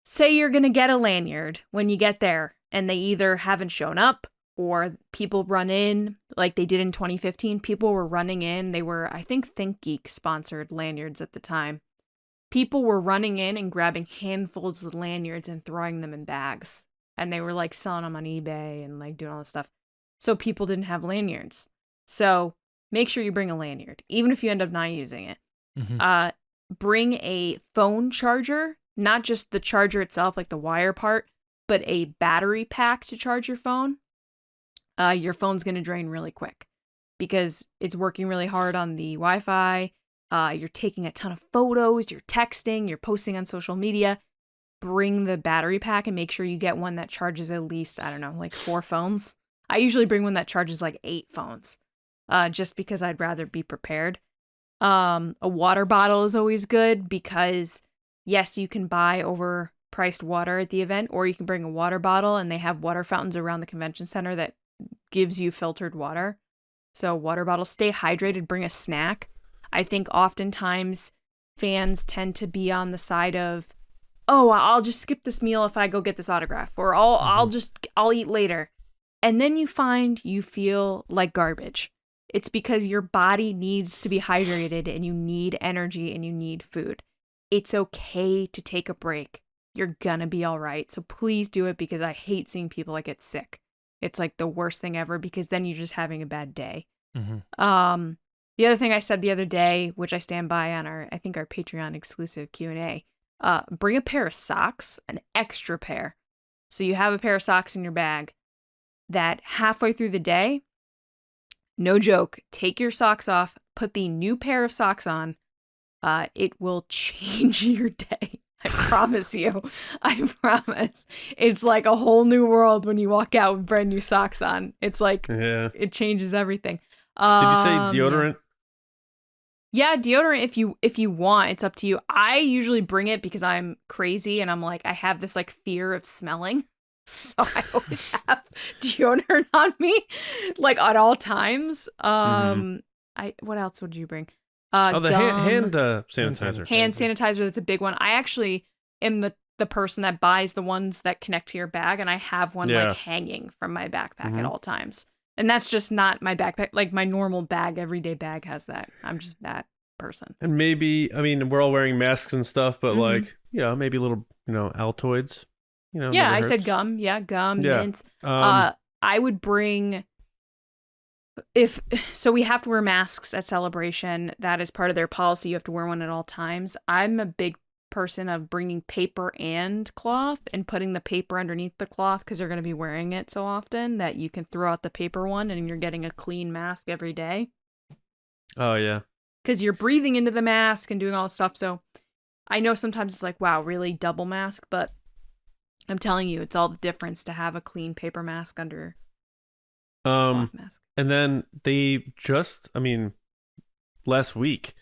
[SPEAKER 2] say you're going to get a lanyard when you get there and they either haven't shown up or people run in like they did in 2015. People were running in. They were, I think ThinkGeek sponsored lanyards at the time. People were running in and grabbing handfuls of lanyards and throwing them in bags. And they were like selling them on eBay and like doing all this stuff. So people didn't have lanyards. So make sure you bring a lanyard, even if you end up not using it. Bring a phone charger, not just the charger itself, like the wire part, but a battery pack to charge your phone. Your phone's going to drain really quick because it's working really hard on the Wi-Fi. You're taking a ton of photos, you're texting, you're posting on social media. Bring the battery pack and make sure you get one that charges at least, I don't know, like 4 phones. I usually bring one that charges like 8 phones. Just because I'd rather be prepared. A water bottle is always good because, yes, you can buy overpriced water at the event, or you can bring a water bottle, and they have water fountains around the convention center that gives you filtered water. So water bottle, stay hydrated, bring a snack. I think oftentimes fans tend to be on the side of, oh, I'll just skip this meal if I go get this autograph, or I'll eat later. And then you find you feel like garbage. It's because your body needs to be hydrated and you need energy and you need food. It's okay to take a break. You're gonna be all right. So please do it, because I hate seeing people like get sick. It's like the worst thing ever, because then you're just having a bad day. The other thing I said the other day, which I stand by on our Patreon exclusive Q&A, bring a pair of socks, an extra pair. So you have a pair of socks in your bag that halfway through the day, no joke, take your socks off, put the new pair of socks on. It will change your day. I promise you. I promise. It's like a whole new world when you walk out with brand new socks on. It's like, it changes everything.
[SPEAKER 1] Did you say deodorant?
[SPEAKER 2] Yeah, deodorant if you want. It's up to you. I usually bring it because I'm crazy and I'm like, I have this like fear of smelling. So I always have deodorant on me, like at all times. What else would you bring?
[SPEAKER 1] The hand sanitizer.
[SPEAKER 2] Hand sanitizer, that's a big one. I actually am the person that buys the ones that connect to your bag, and I have one like hanging from my backpack at all times. And that's just not my backpack. Like my normal bag, everyday bag has that. I'm just that person.
[SPEAKER 1] And maybe, I mean, we're all wearing masks and stuff, but like, maybe little, Altoids.
[SPEAKER 2] Yeah,
[SPEAKER 1] never
[SPEAKER 2] I said
[SPEAKER 1] hurts.
[SPEAKER 2] gum. Yeah, gum,
[SPEAKER 1] Yeah.
[SPEAKER 2] mints. I would bring so we have to wear masks at Celebration. That is part of their policy. You have to wear one at all times. I'm a big person of bringing paper and cloth and putting the paper underneath the cloth because you're going to be wearing it so often that you can throw out the paper one and you're getting a clean mask every day.
[SPEAKER 1] Oh yeah.
[SPEAKER 2] Because you're breathing into the mask and doing all this stuff. So I know sometimes it's like, wow, really double mask, but I'm telling you, it's all the difference to have a clean paper mask under cloth mask.
[SPEAKER 1] And then they just, last week,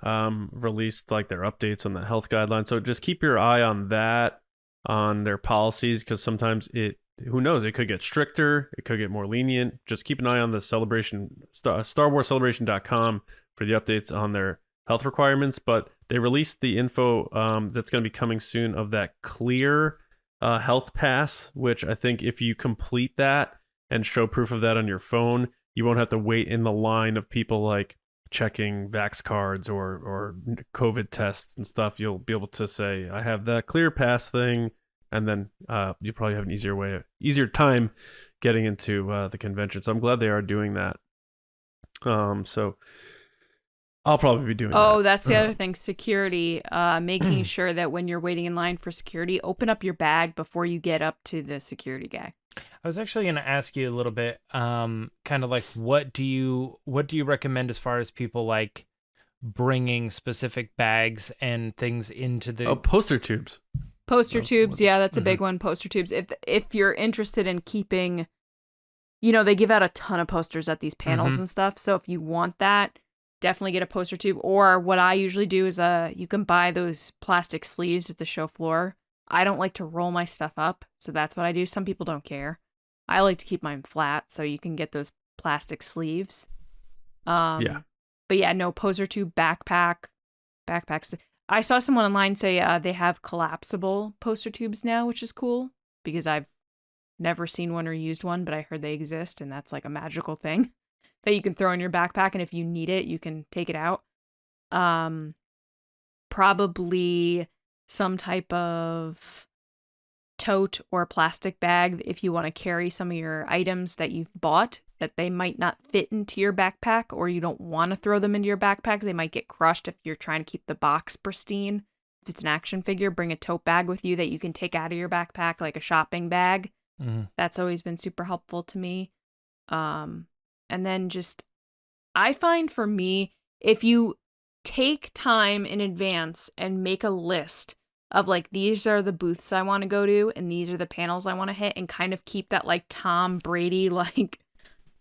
[SPEAKER 1] released like their updates on the health guidelines. So just keep your eye on that, on their policies, because sometimes who knows, it could get stricter, it could get more lenient. Just keep an eye on the StarWarsCelebration.com for the updates on their health requirements. But they released the info that's going to be coming soon of that clear health pass, which I think if you complete that and show proof of that on your phone, you won't have to wait in the line of people like checking vax cards or COVID tests and stuff. You'll be able to say, I have that clear pass thing, and then you probably have an easier time getting into the convention. So I'm glad they are doing that. So I'll probably be doing that.
[SPEAKER 2] Oh, that's the other thing. Security, making sure that when you're waiting in line for security, open up your bag before you get up to the security guy.
[SPEAKER 3] I was actually going to ask you a little bit, kind of like, what do you recommend as far as people like bringing specific bags and things into the
[SPEAKER 1] poster tubes?
[SPEAKER 2] Poster tubes, yeah, that's a big one. Poster tubes. If you're interested in keeping, they give out a ton of posters at these panels and stuff. So if you want that, definitely get a poster tube. Or what I usually do is you can buy those plastic sleeves at the show floor. I don't like to roll my stuff up, so that's what I do. Some people don't care. I like to keep mine flat, so you can get those plastic sleeves.
[SPEAKER 1] Yeah.
[SPEAKER 2] But yeah, no, poster tube, backpacks. I saw someone online say they have collapsible poster tubes now, which is cool, because I've never seen one or used one, but I heard they exist, and that's like a magical thing that you can throw in your backpack, and if you need it, you can take it out. Probably some type of tote or plastic bag if you want to carry some of your items that you've bought that they might not fit into your backpack, or you don't want to throw them into your backpack. They might get crushed if you're trying to keep the box pristine. If it's an action figure, bring a tote bag with you that you can take out of your backpack, like a shopping bag. That's always been super helpful to me. And then I find for me, if you take time in advance and make a list of like, these are the booths I want to go to and these are the panels I want to hit, and kind of keep that like Tom Brady, like,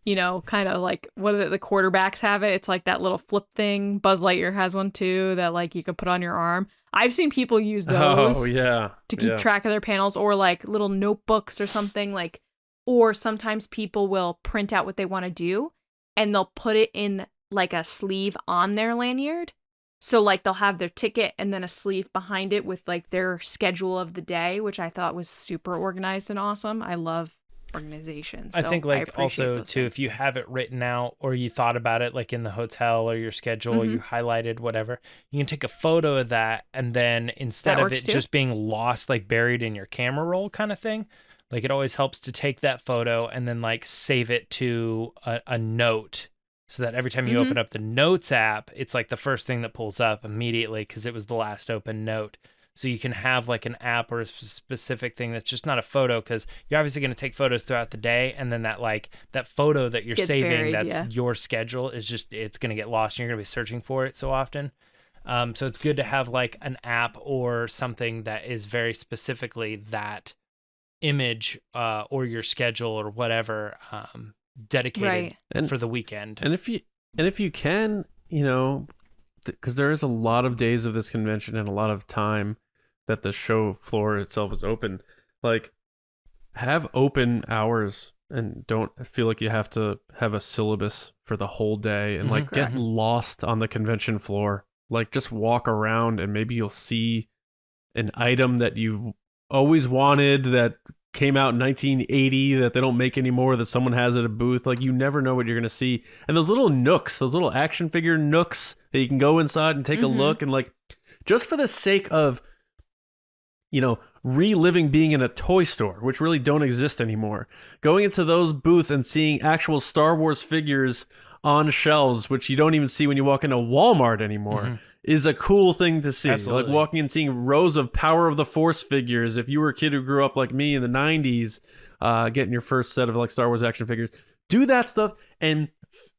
[SPEAKER 2] kind of like what the quarterbacks have it. It's like that little flip thing. Buzz Lightyear has one too that like you can put on your arm. I've seen people use those to keep track of their panels, or like little notebooks or something like, or sometimes people will print out what they want to do and they'll put it in like a sleeve on their lanyard. So like they'll have their ticket and then a sleeve behind it with like their schedule of the day, which I thought was super organized and awesome. I love organization. So
[SPEAKER 3] I think like also too,
[SPEAKER 2] things.
[SPEAKER 3] if you have it written out or you thought about it like in the hotel or your schedule, you highlighted whatever, you can take a photo of that, and then instead of it just being lost, like buried in your camera roll kind of thing, like it always helps to take that photo and then like save it to a note, so that every time you open up the Notes app, it's like the first thing that pulls up immediately because it was the last open note. So you can have like an app or a specific thing that's just not a photo, because you're obviously going to take photos throughout the day, and then that photo that you're saving,
[SPEAKER 2] buried,
[SPEAKER 3] that's your schedule, is just, it's going to get lost and you're going to be searching for it so often. So it's good to have like an app or something that is very specifically that image or your schedule or whatever dedicated for the weekend.
[SPEAKER 1] And if you can, because there is a lot of days of this convention and a lot of time that the show floor itself is open, like have open hours and don't feel like you have to have a syllabus for the whole day and like get lost on the convention floor. Like just walk around and maybe you'll see an item that you've always wanted that came out in 1980 that they don't make anymore, that someone has at a booth. Like you never know what you're going to see. And those little nooks, those little action figure nooks that you can go inside and take a look, and like just for the sake of, reliving being in a toy store, which really don't exist anymore. Going into those booths and seeing actual Star Wars figures on shelves, which you don't even see when you walk into Walmart anymore, is a cool thing to see.
[SPEAKER 3] Absolutely.
[SPEAKER 1] Like walking and seeing rows of Power of the Force figures. If you were a kid who grew up like me in the 90s, getting your first set of like Star Wars action figures, do that stuff and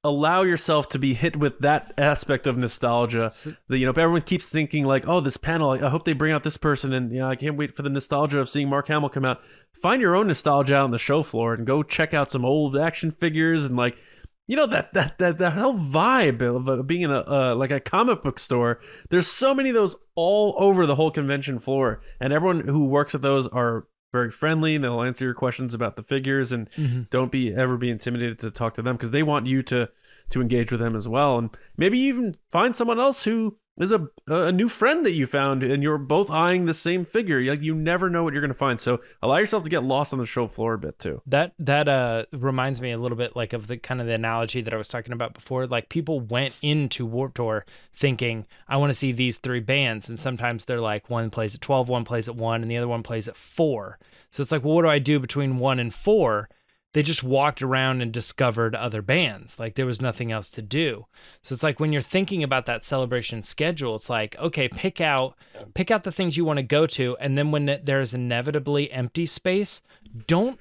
[SPEAKER 1] allow yourself to be hit with that aspect of nostalgia. That, you know, everyone keeps thinking like, oh, this panel, I hope they bring out this person, and you know, I can't wait for the nostalgia of seeing Mark Hamill come out. Find your own nostalgia out on the show floor and go check out some old action figures and like, you know, that whole vibe of being in a like a comic book store. There's so many of those all over the whole convention floor, and everyone who works at those are very friendly, and they'll answer your questions about the figures, and don't ever be intimidated to talk to them, because they want you to engage with them as well. And maybe you even find someone else who is a new friend that you found, and you're both eyeing the same figure. Like, you never know what you're going to find. So allow yourself to get lost on the show floor a bit too.
[SPEAKER 3] That reminds me a little bit like of the kind of the analogy that I was talking about before. Like, people went into Warped Tour thinking, I want to see these 3 bands, and sometimes they're like, one plays at 12, one plays at 1, and the other one plays at 4. So it's like, well, what do I do between 1 and 4? They just walked around and discovered other bands. Like, there was nothing else to do. So it's like, when you're thinking about that celebration schedule, it's like, okay, pick out the things you want to go to. And then when there's inevitably empty space, don't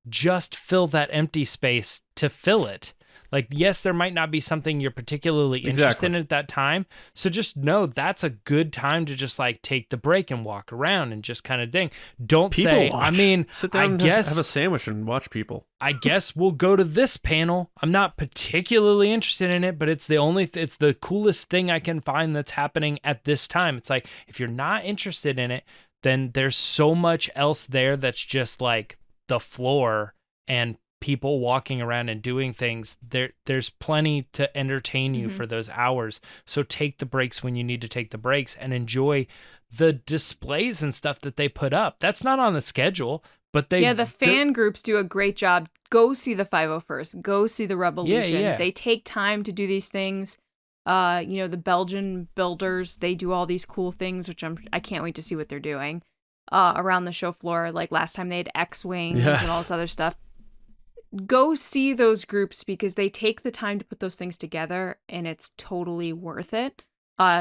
[SPEAKER 3] just fill that empty space to fill it. Like, yes, there might not be something you're particularly interested in at that time. So just know that's a good time to just like take the break and walk around and just kind of ding. Don't
[SPEAKER 1] People
[SPEAKER 3] say,
[SPEAKER 1] watch.
[SPEAKER 3] I mean,
[SPEAKER 1] Sit down
[SPEAKER 3] I guess
[SPEAKER 1] have a sandwich and watch people.
[SPEAKER 3] I guess we'll go to this panel. I'm not particularly interested in it, but it's it's the coolest thing I can find that's happening at this time. It's like, if you're not interested in it, then there's so much else there that's just like the floor and people walking around and doing things. There's plenty to entertain you for those hours. So take the breaks when you need to take the breaks and enjoy the displays and stuff that they put up. That's not on the schedule, but
[SPEAKER 2] the fan groups do a great job. Go see the 501st. Go see the Rebel Legion.
[SPEAKER 3] Yeah.
[SPEAKER 2] They take time to do these things. The Belgian builders, they do all these cool things, which I can't wait to see what they're doing around the show floor. Like last time they had X-Wings and all this other stuff. Go see those groups, because they take the time to put those things together, and it's totally worth it.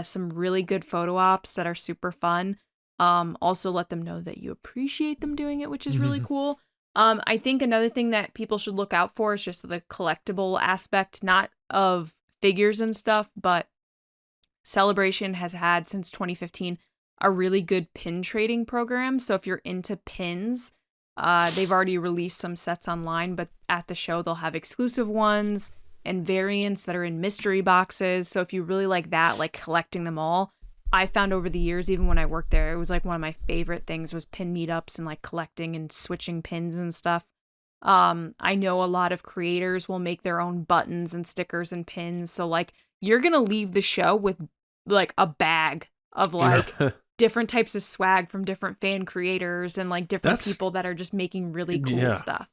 [SPEAKER 2] Some really good photo ops that are super fun. Also let them know that you appreciate them doing it, which is really cool. I think another thing that people should look out for is just the collectible aspect, not of figures and stuff, but Celebration has had since 2015 a really good pin trading program. So if you're into pins, they've already released some sets online, but at the show they'll have exclusive ones and variants that are in mystery boxes. So if you really like that, like collecting them all, I found over the years, even when I worked there, it was like one of my favorite things was pin meetups and like collecting and switching pins and stuff. I know a lot of creators will make their own buttons and stickers and pins. So like, you're going to leave the show with like a bag of like different types of swag from different fan creators and like different people that are just making really cool stuff.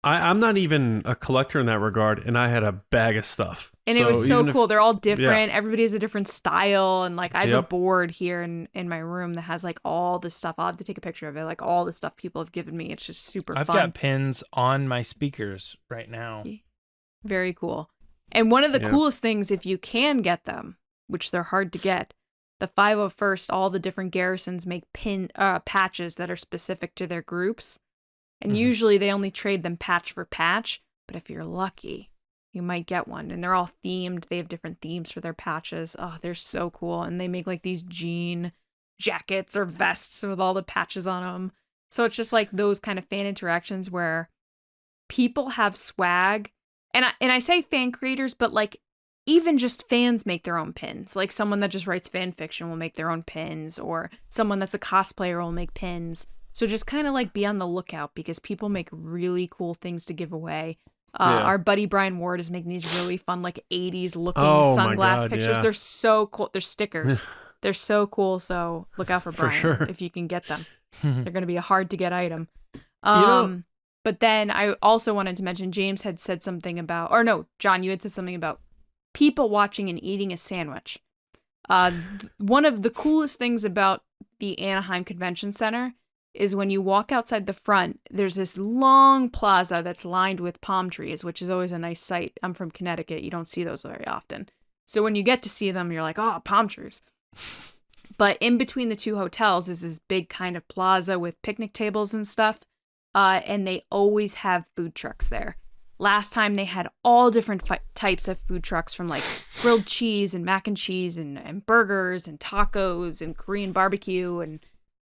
[SPEAKER 1] I'm not even a collector in that regard, and I had a bag of stuff.
[SPEAKER 2] And it was so cool. They're all different. Everybody has a different style. And like, I have a board here in my room that has like all the stuff. I'll have to take a picture of it. Like all the stuff people have given me. It's just super fun.
[SPEAKER 3] I've got pins on my speakers right now.
[SPEAKER 2] Very cool. And one of the coolest things, if you can get them, which they're hard to get, the 501st, all the different garrisons make patches that are specific to their groups. And usually they only trade them patch for patch. But if you're lucky, you might get one. And they're all themed. They have different themes for their patches. Oh, they're so cool. And they make like these jean jackets or vests with all the patches on them. So it's just like those kind of fan interactions where people have swag. And I say fan creators, but like even just fans make their own pins. Like someone that just writes fan fiction will make their own pins, or someone that's a cosplayer will make pins. So just kind of like be on the lookout, because people make really cool things to give away. Our buddy Brian Ward is making these really fun like 80s looking sunglass pictures. They're so cool. They're stickers. They're so cool. So look out for Brian if you can get them. They're going to be a hard to get item. But then I also wanted to mention, James had said something about, or no, John, you had said something about people watching and eating a sandwich. One of the coolest things about the Anaheim Convention Center is when you walk outside the front, there's this long plaza that's lined with palm trees, which is always a nice sight. I'm from Connecticut. You don't see those very often. So when you get to see them, you're like, oh, palm trees. But in between the two hotels is this big kind of plaza with picnic tables and stuff. And they always have food trucks there. Last time they had all different types of food trucks, from like grilled cheese and mac and cheese and burgers and tacos and Korean barbecue. And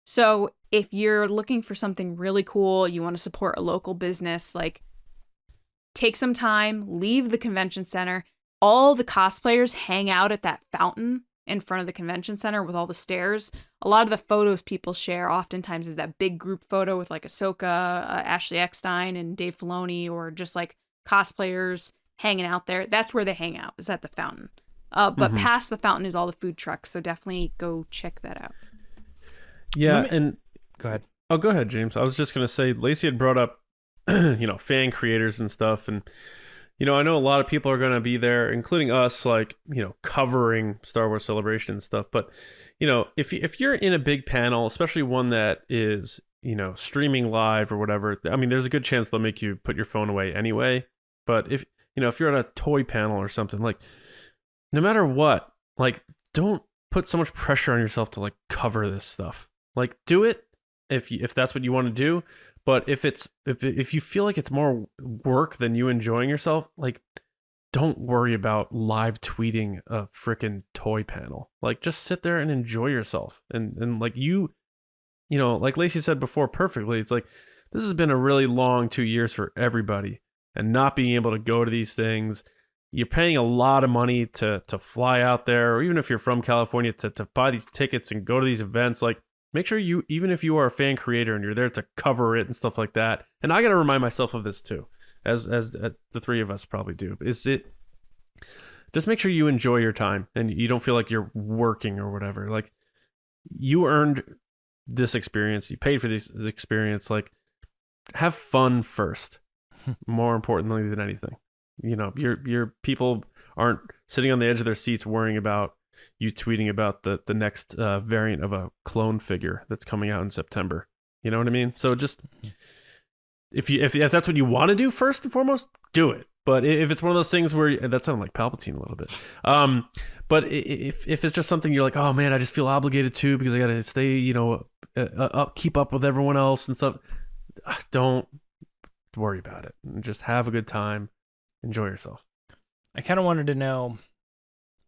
[SPEAKER 2] so if you're looking for something really cool, you want to support a local business, like take some time, leave the convention center. All the cosplayers hang out at that fountain in front of the convention center with all the stairs. A lot of the photos people share oftentimes is that big group photo with like Ahsoka, Ashley Eckstein, and Dave Filoni, or just like cosplayers hanging out there. That's where they hang out, is at the fountain. But past the fountain is all the food trucks, so definitely go check that out.
[SPEAKER 1] Yeah, and
[SPEAKER 3] go ahead.
[SPEAKER 1] Oh, go ahead, James. I was just going to say, Lacey had brought up, fan creators and stuff, and I know a lot of people are going to be there, including us, like, covering Star Wars Celebration and stuff. But, if you're in a big panel, especially one that is, streaming live or whatever, I mean, there's a good chance they'll make you put your phone away anyway. But if you're at a toy panel or something, like, no matter what, like, don't put so much pressure on yourself to like cover this stuff. Like, do it if that's what you want to do. But if you feel like it's more work than you enjoying yourself, like, don't worry about live tweeting a freaking toy panel. Like, just sit there and enjoy yourself. And like like Lacey said before perfectly, it's like, this has been a really long 2 years for everybody, and not being able to go to these things. You're paying a lot of money to fly out there, or even if you're from California, to buy these tickets and go to these events. Like, make sure you, even if you are a fan creator and you're there to cover it and stuff like that. And I got to remind myself of this too, as the three of us probably do. Just make sure you enjoy your time and you don't feel like you're working or whatever. Like, you earned this experience. You paid for this experience. Like, have fun first, more importantly than anything. Your people aren't sitting on the edge of their seats worrying about you tweeting about the next variant of a clone figure that's coming out in September. You know what I mean? So just if that's what you want to do, first and foremost, do it. But if it's one of those things where that sounded like Palpatine a little bit, but if it's just something you're like, oh man, I just feel obligated to because I got to stay, keep up with everyone else and stuff, don't worry about it. Just have a good time, enjoy yourself.
[SPEAKER 3] I kind of wanted to know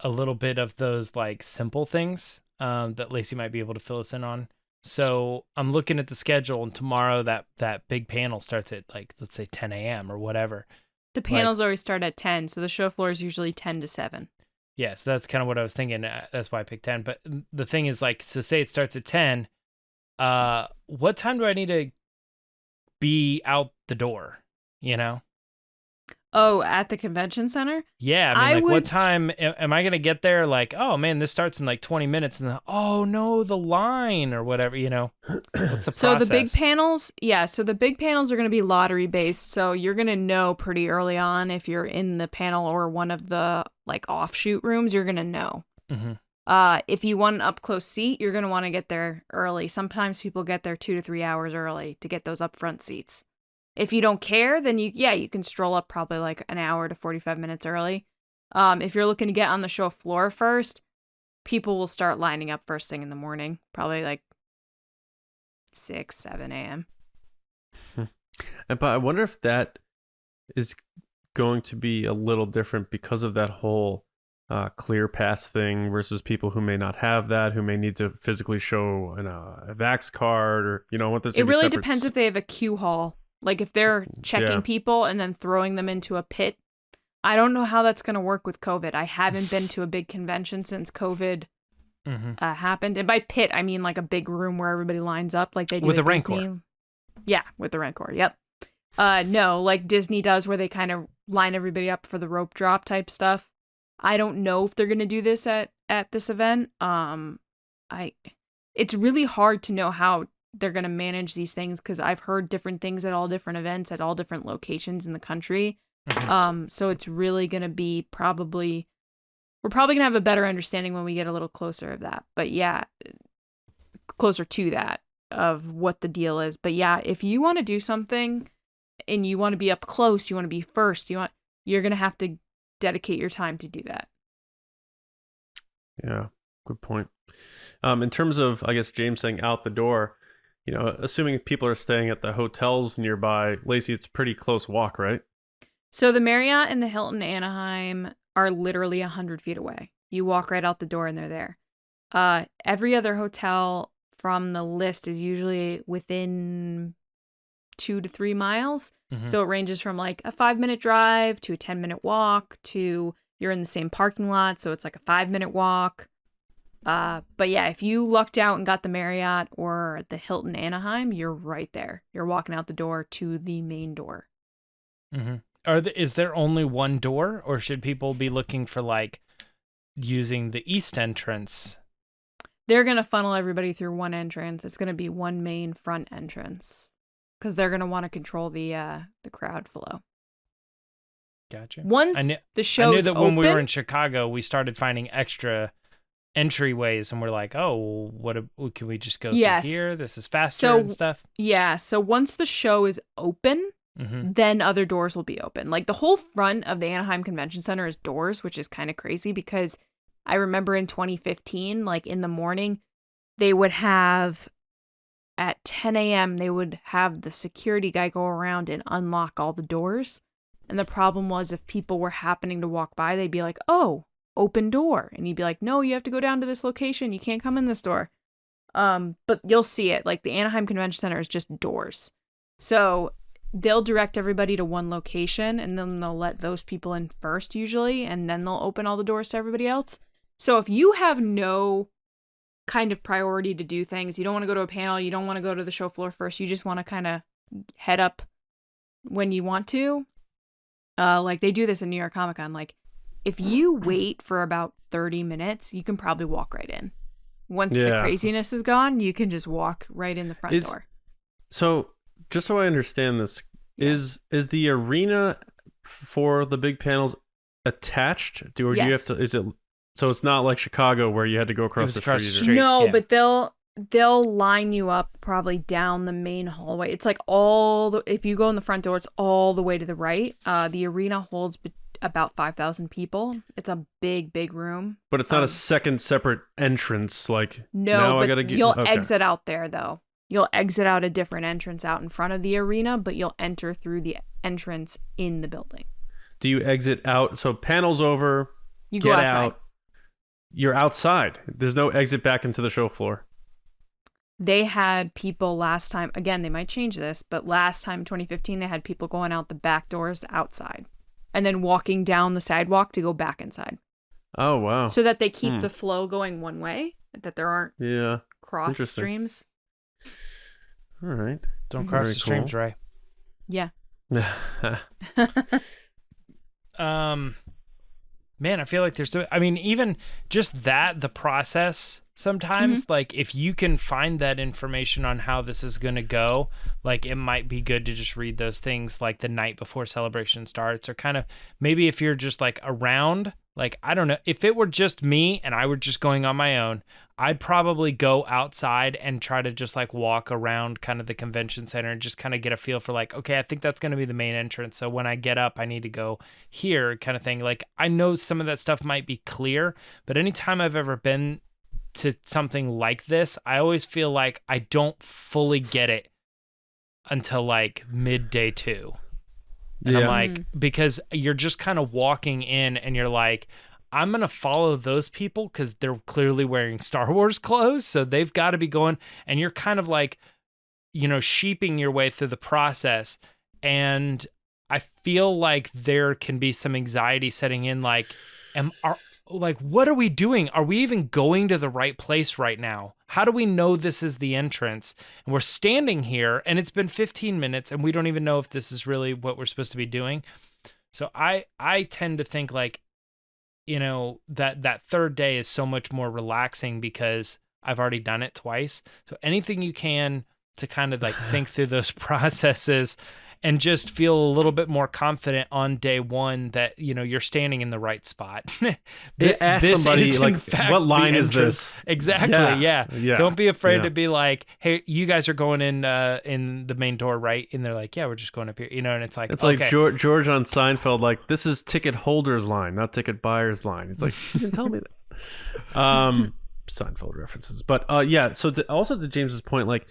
[SPEAKER 3] a little bit of those like simple things that Lacey might be able to fill us in on. So I'm looking at the schedule, and tomorrow that big panel starts at, like, let's say 10 a.m. or whatever.
[SPEAKER 2] The panels always start at 10, so the show floor is usually 10 to 7.
[SPEAKER 3] Yeah, so that's kind of what I was thinking. That's why I picked 10. But the thing is, like, so say it starts at 10. What time do I need to be out the door?
[SPEAKER 2] Oh, at the convention center?
[SPEAKER 3] Yeah, I mean, what time am I going to get there? Like, oh, man, this starts in like 20 minutes. And oh, no, the line or whatever, What's the process?
[SPEAKER 2] So the big panels, are going to be lottery based. So you're going to know pretty early on if you're in the panel or one of the like offshoot rooms, you're going to know.
[SPEAKER 3] Mm-hmm.
[SPEAKER 2] If you want an up close seat, you're going to want to get there early. Sometimes people get there 2 to 3 hours early to get those up front seats. If you don't care, then you can stroll up probably like an hour to 45 minutes early. If you're looking to get on the show floor first, people will start lining up first thing in the morning, probably like 6, 7 a.m.
[SPEAKER 1] But I wonder if that is going to be a little different because of that whole clear pass thing versus people who may not have that, who may need to physically show a Vax card, or what this.
[SPEAKER 2] It really depends if they have a queue hall. Like, if they're checking people and then throwing them into a pit, I don't know how that's going to work with COVID. I haven't been to a big convention since COVID happened. And by pit, I mean like a big room where everybody lines up like they do
[SPEAKER 3] with
[SPEAKER 2] at
[SPEAKER 3] the
[SPEAKER 2] Disney.
[SPEAKER 3] Rancor.
[SPEAKER 2] Yeah, with the Rancor. Yep. No, like Disney does, where they kind of line everybody up for the rope drop type stuff. I don't know if they're going to do this at this event. It's really hard to know how they're going to manage these things, because I've heard different things at all different events at all different locations in the country. So it's really going to be we're probably going to have a better understanding when we get a little closer of that. But yeah, closer to that. of what the deal is. But yeah, if you want to do something and you want to be up close, you want to be first, you're going to have to dedicate your time to do that.
[SPEAKER 1] Yeah, good point. In terms of, I guess, James saying out the door, assuming people are staying at the hotels nearby, Lacey, it's a pretty close walk, right?
[SPEAKER 2] So the Marriott and the Hilton Anaheim are literally 100 feet away. You walk right out the door and they're there. Every other hotel from the list is usually within 2 to 3 miles.
[SPEAKER 3] Mm-hmm.
[SPEAKER 2] So it ranges from like a 5-minute drive to a 10-minute walk to you're in the same parking lot. So it's like a 5-minute walk. But yeah, if you lucked out and got the Marriott or the Hilton Anaheim, you're right there. You're walking out the door to the main door.
[SPEAKER 3] Mm-hmm. Is there only one door, or should people be looking for like using the east entrance?
[SPEAKER 2] They're going to funnel everybody through one entrance. It's going to be one main front entrance because they're going to want to control the crowd flow.
[SPEAKER 3] Gotcha.
[SPEAKER 2] Once the show's
[SPEAKER 3] I knew that
[SPEAKER 2] open,
[SPEAKER 3] when we were in Chicago, we started finding extra entryways, and we're like, oh, can we just go through here? This is faster and stuff.
[SPEAKER 2] Yeah. So once the show is open, then other doors will be open. Like the whole front of the Anaheim Convention Center is doors, which is kind of crazy because I remember in 2015, like in the morning, they would have at 10 a.m., they would have the security guy go around and unlock all the doors. And the problem was if people were happening to walk by, they'd be like, oh, open door. And you'd be like, no, you have to go down to this location. You can't come in this door. But you'll see it. Like the Anaheim Convention Center is just doors. So they'll direct everybody to one location and then they'll let those people in first usually. And then they'll open all the doors to everybody else. So if you have no kind of priority to do things, you don't want to go to a panel, you don't want to go to the show floor first, you just want to kind of head up when you want to. Like they do this in New York Comic Con. Like if you wait for about 30 minutes, you can probably walk right in. Once the craziness is gone, you can just walk right in the front door. So
[SPEAKER 1] just so I understand this, is the arena for the big panels attached? Do you have to? Is it? So it's not like Chicago where you had to go across the street.
[SPEAKER 2] No, but they'll line you up probably down the main hallway. It's like if you go in the front door, it's all the way to the right. The arena holds about 5,000 people. It's a big room. But it's not a second separate entrance. Like no, but you'll exit out there though. You'll exit out a different entrance out in front of the arena, but you'll enter through the entrance in the building. Do you exit out? So panels over. You go outside. You're outside. There's no exit back into the show floor. They had people last time, again, they might change this, but last time, 2015, they had people going out the back doors outside and then walking down the sidewalk to go back inside. Oh, wow. So that they keep the flow going one way, that there aren't cross streams. All right.
[SPEAKER 3] Don't cross the streams, right?
[SPEAKER 2] Yeah.
[SPEAKER 3] Man, I feel like even just that, the process sometimes, like if you can find that information on how this is going to go, like it might be good to just read those things like the night before celebration starts, or kind of maybe if you're just like around, like, I don't know, if it were just me and I were just going on my own, I'd probably go outside and try to just like walk around kind of the convention center and just kind of get a feel for like, okay, I think that's going to be the main entrance. So when I get up, I need to go here kind of thing. Like I know some of that stuff might be clear, but anytime I've ever been to something like this, I always feel like I don't fully get it until like midday 2. And I'm like, because you're just kind of walking in and you're like, I'm going to follow those people because they're clearly wearing Star Wars clothes. So they've got to be going. And you're kind of like, sheeping your way through the process. And I feel like there can be some anxiety setting in. Like, what are we doing? Are we even going to the right place right now? How do we know this is the entrance? And we're standing here and it's been 15 minutes and we don't even know if this is really what we're supposed to be doing. So I tend to think like, that third day is so much more relaxing because I've already done it twice. So anything you can to kind of like think through those processes and just feel a little bit more confident on day one that, you know, you're standing in the right spot.
[SPEAKER 1] Ask
[SPEAKER 3] This
[SPEAKER 1] somebody,
[SPEAKER 3] is, in
[SPEAKER 1] like,
[SPEAKER 3] fact,
[SPEAKER 1] what line
[SPEAKER 3] the
[SPEAKER 1] is
[SPEAKER 3] entrance.
[SPEAKER 1] this?
[SPEAKER 3] Exactly. Yeah.
[SPEAKER 1] Yeah.
[SPEAKER 3] Don't be afraid
[SPEAKER 1] Yeah.
[SPEAKER 3] to be like, hey, you guys are going in the main door, right? And they're like, yeah, we're just going up here, you know, and it's like,
[SPEAKER 1] It's
[SPEAKER 3] okay.
[SPEAKER 1] like George on Seinfeld, like, this is ticket holder's line, not ticket buyer's line. It's like, you didn't tell me that. Seinfeld references. But yeah, so also to James's point, like,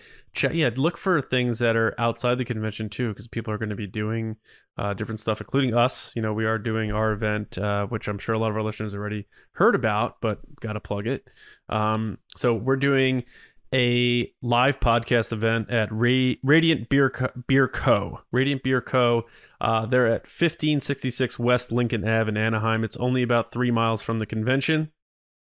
[SPEAKER 1] look for things that are outside the convention too, because people are going to be doing different stuff, including us. You know, we are doing our event, which I'm sure a lot of our listeners already heard about, but got to plug it. So we're doing a live podcast event at Radiant Beer Co. Radiant Beer Co. They're at 1566 West Lincoln Ave in Anaheim. It's only about 3 miles from the convention.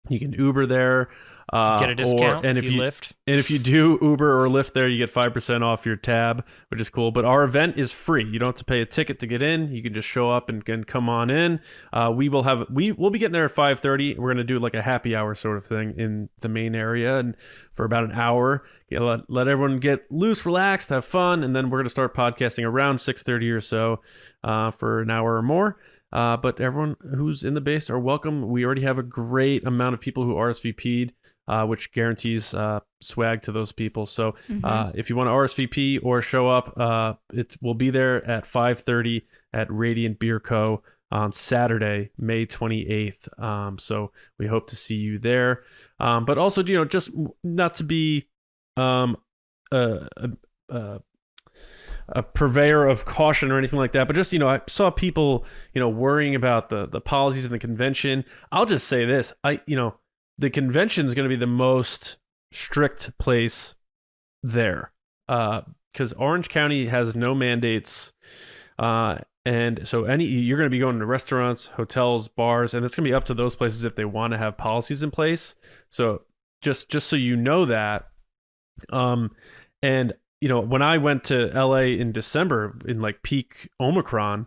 [SPEAKER 1] You can Uber there.
[SPEAKER 3] Get a discount
[SPEAKER 1] and
[SPEAKER 3] if you Lyft.
[SPEAKER 1] And if you do Uber or Lyft there, you get 5% off your tab, which is cool. But our event is free. You don't have to pay a ticket to get in. You can just show up and come on in. We'll be getting there at 5:30. We're gonna do like a happy hour sort of thing in the main area, and for about an hour, let everyone get loose, relaxed, have fun, and then we're gonna start podcasting around 6:30 or so for an hour or more. But everyone who's in the base are welcome. We already have a great amount of people who RSVP'd, which guarantees swag to those people. So if you want to RSVP or show up, we'll be there at 5:30 at Radiant Beer Co. on Saturday, May 28th. So we hope to see you there. But also, you know, just not to be a purveyor of caution or anything like that, but just, you know, I saw people, you know, worrying about the policies in the convention. I'll just say this, the convention is going to be the most strict place there, because Orange County has no mandates, and so you're going to be going to restaurants, hotels, bars, and it's going to be up to those places if they want to have policies in place. So just so you know that, and you know, when I went to LA in December in like peak Omicron,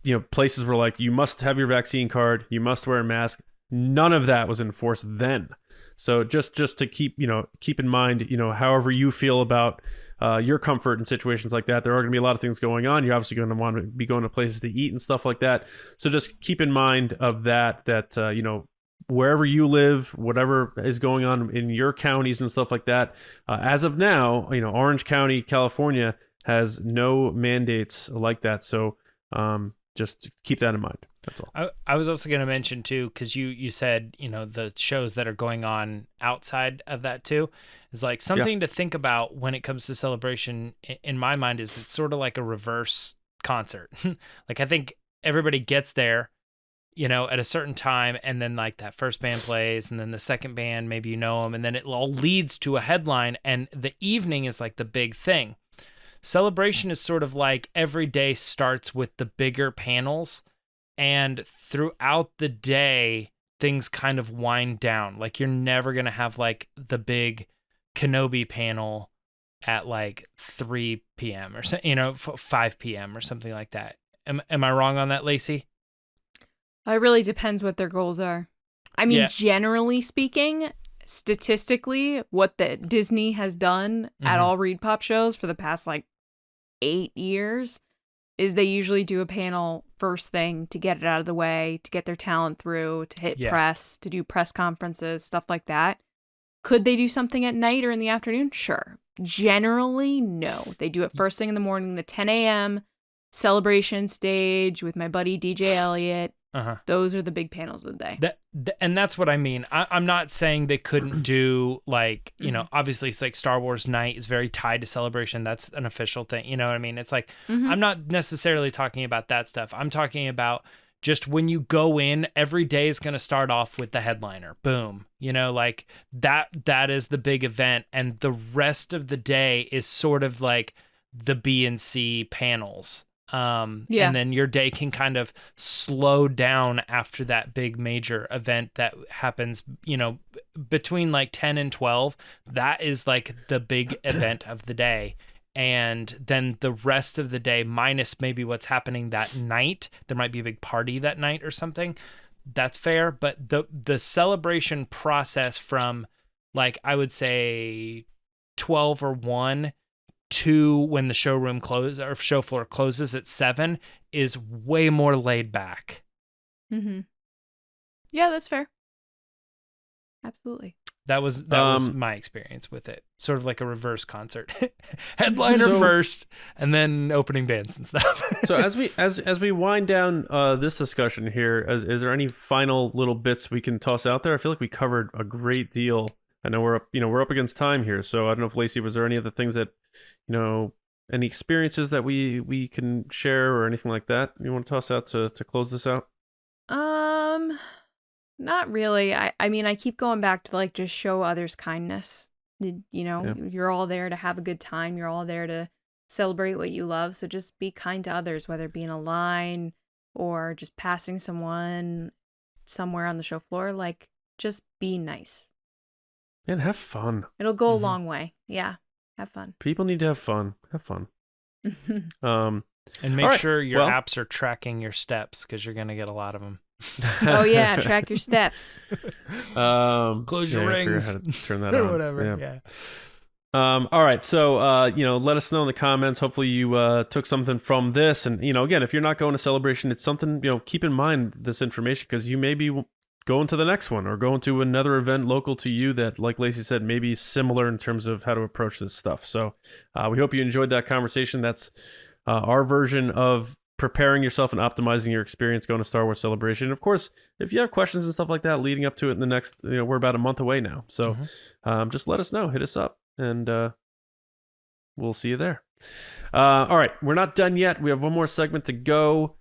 [SPEAKER 1] you know, places were like, you must have your vaccine card, you must wear a mask. None of that was enforced then. So just to keep in mind, you know, however you feel about your comfort in situations like that, there are going to be a lot of things going on. You're obviously going to want to be going to places to eat and stuff like that. So just keep in mind of that, you know, wherever you live, whatever is going on in your counties and stuff like that. As of now, you know, Orange County, California has no mandates like that. So just keep that in mind. That's all.
[SPEAKER 3] I was also going to mention too, because you said, you know, the shows that are going on outside of that too is like something to think about when it comes to Celebration. In my mind, is it's sort of like a reverse concert. Like I think everybody gets there, you know, at a certain time, and then like that first band plays, and then the second band, maybe you know them, and then it all leads to a headline, and the evening is like the big thing. Celebration is sort of like every day starts with the bigger panels, and throughout the day, things kind of wind down. Like you're never going to have like the big Kenobi panel at like 3 p.m. or so, you know, 5 p.m. or something like that. Am I wrong on that, Lacey?
[SPEAKER 2] It really depends what their goals are. I mean, generally speaking, statistically, what the Disney has done at all Reed Pop shows for the past like 8 years is they usually do a panel first thing to get it out of the way, to get their talent through, to hit press, to do press conferences, stuff like that. Could they do something at night or in the afternoon? Sure. Generally, no. They do it first thing in the morning, the 10 a.m. celebration stage with my buddy DJ Elliott. Those are the big panels of the day.
[SPEAKER 3] And that's what I mean. I'm not saying they couldn't do like, you know, obviously it's like Star Wars night is very tied to Celebration. That's an official thing. You know what I mean? It's like, I'm not necessarily talking about that stuff. I'm talking about just when you go in, every day is going to start off with the headliner. Boom. You know, like that is the big event. And the rest of the day is sort of like the B and C panels. And then your day can kind of slow down after that big major event that happens, you know, between like 10 and 12. That is like the big event of the day. And then the rest of the day, minus maybe what's happening that night, there might be a big party that night or something. That's fair. But the celebration process from like, I would say 12 or 1 to when the showroom closes or show floor closes at 7 is way more laid back.
[SPEAKER 2] Mm-hmm. Yeah, that's fair. Absolutely.
[SPEAKER 3] That was my experience with it. Sort of like a reverse concert. Headliner first and then opening bands and stuff.
[SPEAKER 1] So as we wind down this discussion here, is there any final little bits we can toss out there? I feel like we covered a great deal. I know we're up against time here, so I don't know if Lacey, was there any other things that, any experiences that we can share or anything like that you want to toss out to close this out?
[SPEAKER 2] Not really. I mean, I keep going back to like just show others kindness. You're all there to have a good time. You're all there to celebrate what you love. So just be kind to others, whether it be in a line or just passing someone somewhere on the show floor. Like, just be nice.
[SPEAKER 1] And have fun.
[SPEAKER 2] It'll go a long way. Yeah. Have fun.
[SPEAKER 1] People need to have fun. Have fun.
[SPEAKER 3] And make sure your apps are tracking your steps, because you're going to get a lot of them.
[SPEAKER 2] Oh yeah, track your steps.
[SPEAKER 3] Close your rings.
[SPEAKER 1] I figure how to turn that on.
[SPEAKER 3] Whatever. Yeah.
[SPEAKER 1] All right. So, let us know in the comments. Hopefully you took something from this. And, again, if you're not going to Celebration, it's something, keep in mind this information, because you may be going to the next one or going to another event local to you that, like Lacey said, may be similar in terms of how to approach this stuff. So we hope you enjoyed that conversation. That's our version of preparing yourself and optimizing your experience going to Star Wars Celebration. Of course, if you have questions and stuff like that leading up to it in the next, we're about a month away now. So just let us know, hit us up, and we'll see you there. All right, we're not done yet. We have one more segment to go.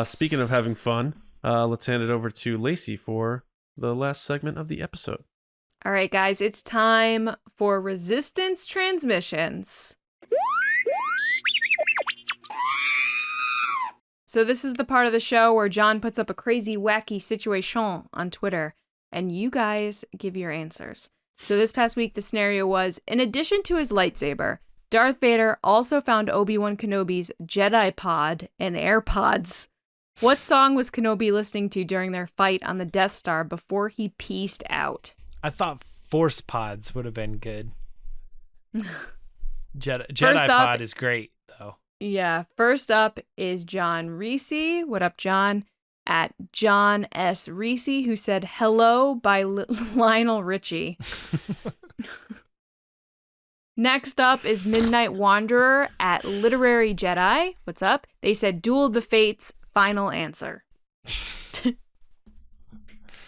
[SPEAKER 1] Speaking of having fun, let's hand it over to Lacey for the last segment of the episode.
[SPEAKER 2] All right, guys, it's time for Resistance Transmissions. So this is the part of the show where John puts up a crazy, wacky situation on Twitter, and you guys give your answers. So this past week, the scenario was, in addition to his lightsaber, Darth Vader also found Obi-Wan Kenobi's JediPod and AirPods. What song was Kenobi listening to during their fight on the Death Star before he peaced out?
[SPEAKER 3] I thought Force Pods would have been good. JediPod is great, though.
[SPEAKER 2] Yeah, first up is John Reese. What up, John? At John S. Reese, who said "Hello" by Lionel Richie. Next up is Midnight Wanderer at Literary Jedi. What's up? They said Duel of the Fates, final answer.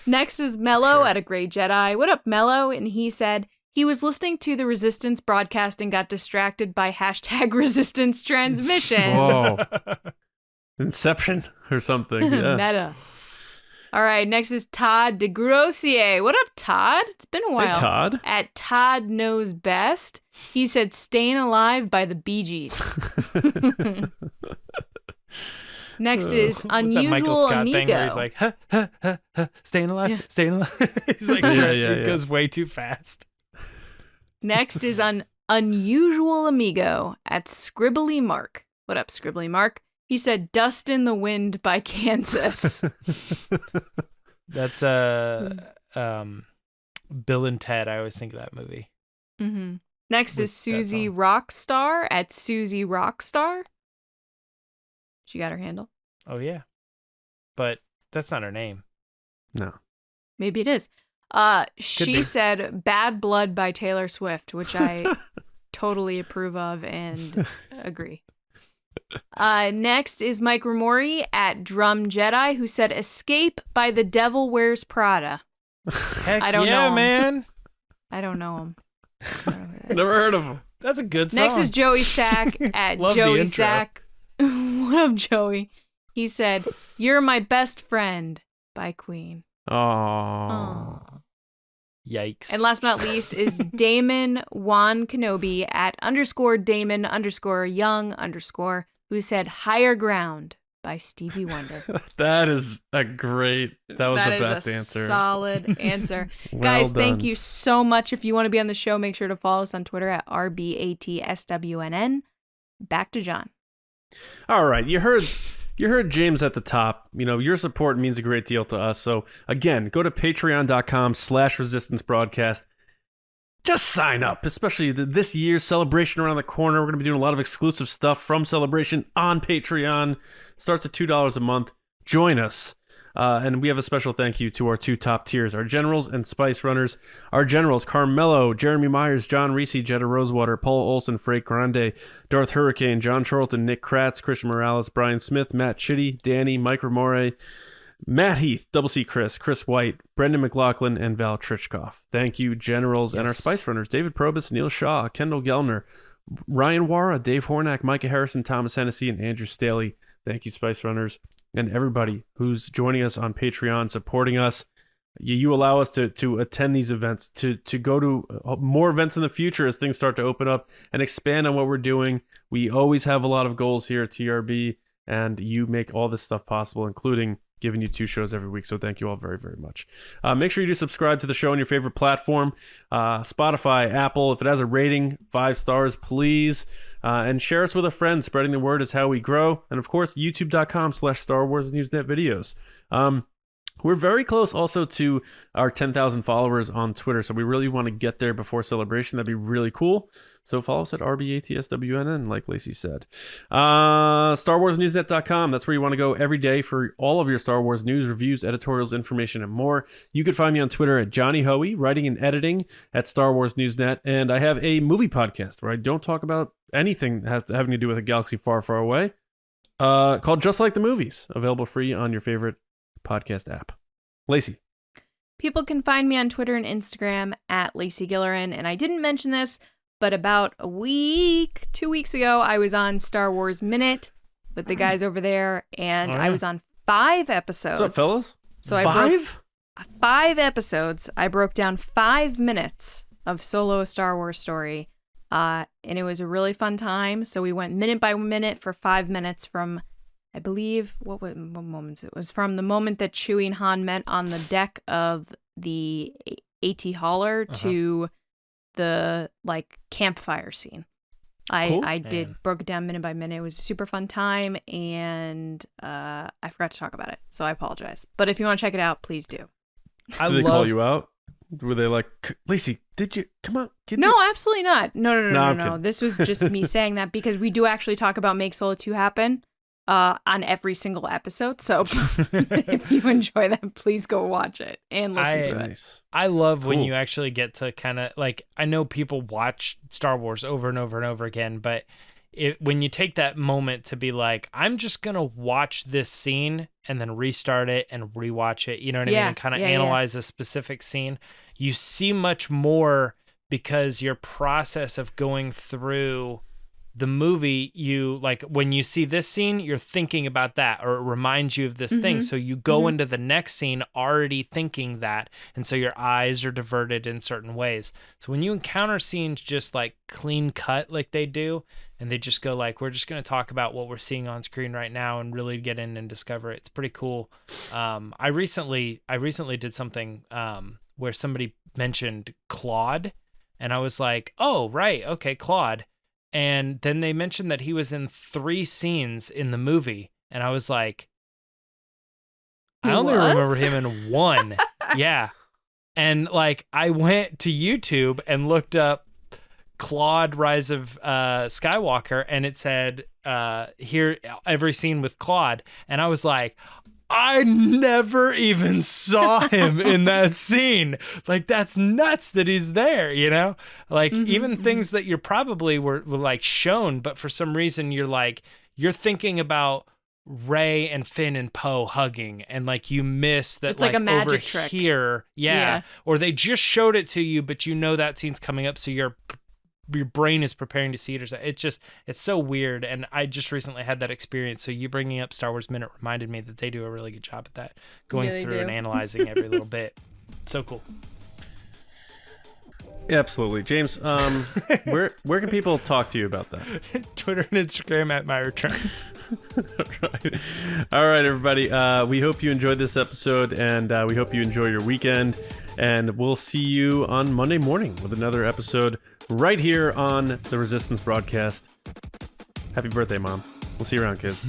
[SPEAKER 2] Next is Mello at A Grey Jedi. What up, Mello? And he said he was listening to the Resistance broadcast and got distracted by # Resistance Transmission.
[SPEAKER 1] Whoa. Inception or something. Yeah.
[SPEAKER 2] Meta. All right, next is Todd DeGrossier. What up, Todd? It's been a while.
[SPEAKER 1] Hey, Todd.
[SPEAKER 2] At Todd Knows Best, he said Staying Alive by the Bee Gees. Next is Unusual
[SPEAKER 3] Michael Scott
[SPEAKER 2] Amigo.
[SPEAKER 3] Thing where he's like, staying alive, staying alive. He's like, he goes way too fast.
[SPEAKER 2] Next is Unusual Amigo at Scribbly Mark. What up, Scribbly Mark? He said Dust in the Wind by Kansas.
[SPEAKER 3] That's Bill and Ted. I always think of that movie.
[SPEAKER 2] Mm-hmm. Next is Susie Rockstar at Susie Rockstar. She got her handle.
[SPEAKER 3] Oh, yeah. But that's not her name.
[SPEAKER 1] No.
[SPEAKER 2] Maybe it is. She said Bad Blood by Taylor Swift, which I totally approve of and agree. Next is Mike Ramori at Drum Jedi, who said Escape by The Devil Wears Prada.
[SPEAKER 3] Heck
[SPEAKER 2] I don't know him.
[SPEAKER 3] Man.
[SPEAKER 2] I don't know him.
[SPEAKER 1] Never heard of him.
[SPEAKER 3] That's a good song.
[SPEAKER 2] Next is Joey Sack at Joey Sack. What up, Joey? He said, You're My Best Friend by Queen.
[SPEAKER 1] Oh.
[SPEAKER 3] Yikes.
[SPEAKER 2] And last but not least is Damon Juan Kenobi at _Damon_Young_, who said Higher Ground by Stevie Wonder.
[SPEAKER 1] That was the best answer.
[SPEAKER 2] Solid answer.
[SPEAKER 1] Well
[SPEAKER 2] Guys,
[SPEAKER 1] done.
[SPEAKER 2] thank you so much. If you want to be on the show, make sure to follow us on Twitter at RBATSWNN. Back to John.
[SPEAKER 1] All right, you heard James at the top. Your support means a great deal to us. So again, go to patreon.com/resistancebroadcast. just sign up, especially this year's Celebration around the corner. We're going to be doing a lot of exclusive stuff from Celebration on Patreon. Starts at $2 a month. Join us. And we have a special thank you to our 2 top tiers, our Generals and Spice Runners. Our Generals, Carmelo, Jeremy Myers, John Reese, Jetta Rosewater, Paul Olson, Frank Grande, Darth Hurricane, John Charlton, Nick Kratz, Christian Morales, Brian Smith, Matt Chitty, Danny, Mike Ramore, Matt Heath, Double C Chris White, Brendan McLaughlin, and Val Trichkoff. Thank you, Generals. Yes. And our Spice Runners, David Probus, Neil Shaw, Kendall Gellner, Ryan Wara, Dave Hornack, Micah Harrison, Thomas Hennessy, and Andrew Staley. Thank you, Spice Runners. And everybody who's joining us on Patreon, supporting us. You allow us to attend these events, to go to more events in the future as things start to open up and expand on what we're doing. We always have a lot of goals here at TRB, and you make all this stuff possible, including giving you 2 shows every week. So thank you all very, very much. Make sure you do subscribe to the show on your favorite platform, Spotify, Apple. If it has a rating, 5 stars, please. And share us with a friend. Spreading the word is how we grow. And of course, youtube.com/Star Wars Newsnet videos. We're very close also to our 10,000 followers on Twitter. So we really want to get there before Celebration. That'd be really cool. So follow us at RBATSWNN, like Lacey said. StarWarsNewsNet.com. That's where you want to go every day for all of your Star Wars news, reviews, editorials, information, and more. You can find me on Twitter at Johnny Hoey, writing and editing at Star Wars Newsnet. And I have a movie podcast where I don't talk about anything having to do with a galaxy far, far away, called Just Like the Movies, available free on your favorite podcast app. Lacey.
[SPEAKER 2] People can find me on Twitter and Instagram at Lacey Gilleran. And I didn't mention this, but about 2 weeks ago, I was on Star Wars Minute with the guys over there, and I was on 5 episodes.
[SPEAKER 1] What's up, fellas?
[SPEAKER 2] So
[SPEAKER 1] 5?
[SPEAKER 2] 5 episodes. I broke down 5 minutes of Solo a Star Wars story, and it was a really fun time. So we went minute by minute for 5 minutes from, I believe, what moments it was, from the moment that Chewie and Han met on the deck of the AT Hauler to the campfire scene.
[SPEAKER 1] Cool.
[SPEAKER 2] I broke it down minute by minute. It was a super fun time, and I forgot to talk about it, so I apologize. But if you want to check it out, please do.
[SPEAKER 1] Did they call you out? Were they like, Lacey, did you come on?
[SPEAKER 2] No, absolutely not. No. This was just me saying that because we do actually talk about Make Solo 2 happen on every single episode. So if you enjoy that, please go watch it and listen to it.
[SPEAKER 3] I love when you actually get to kind of I know people watch Star Wars over and over and over again, but when you take that moment to be like, I'm just going to watch this scene and then restart it and rewatch it, you know what I mean? And kind of analyze a specific scene, you see much more because your process of going through the movie, you when you see this scene, you're thinking about that, or it reminds you of this thing. So you go into the next scene already thinking that. And so your eyes are diverted in certain ways. So when you encounter scenes just clean cut like they do, and they just go we're just going to talk about what we're seeing on screen right now and really get in and discover it. It's pretty cool. I recently did something where somebody mentioned Claude, and I was like, oh, right. Okay. Claude. And then they mentioned that he was in 3 scenes in the movie. And I was like, I only remember him in 1. Yeah. And I went to YouTube and looked up Claude Rise of Skywalker, and it said here every scene with Claude. And I was like, I never even saw him in that scene. That's nuts that he's there, you know? Even things that you're probably were shown, but for some reason you're thinking about Rey and Finn and Poe hugging, and you miss that. It's like a magic over trick here. Yeah. Or they just showed it to you, but you know that scene's coming up, so your brain is preparing to see it, or something. It's so weird, and I just recently had that experience. So you bringing up Star Wars Minute reminded me that they do a really good job at that, going through and analyzing every little bit. So cool.
[SPEAKER 1] Yeah, absolutely, James. Where can people talk to you about that?
[SPEAKER 3] Twitter and Instagram at my returns.
[SPEAKER 1] All right, everybody. We hope you enjoyed this episode, and we hope you enjoy your weekend. And we'll see you on Monday morning with another episode right here on the Resistance broadcast. Happy birthday, Mom. We'll see you around, kids.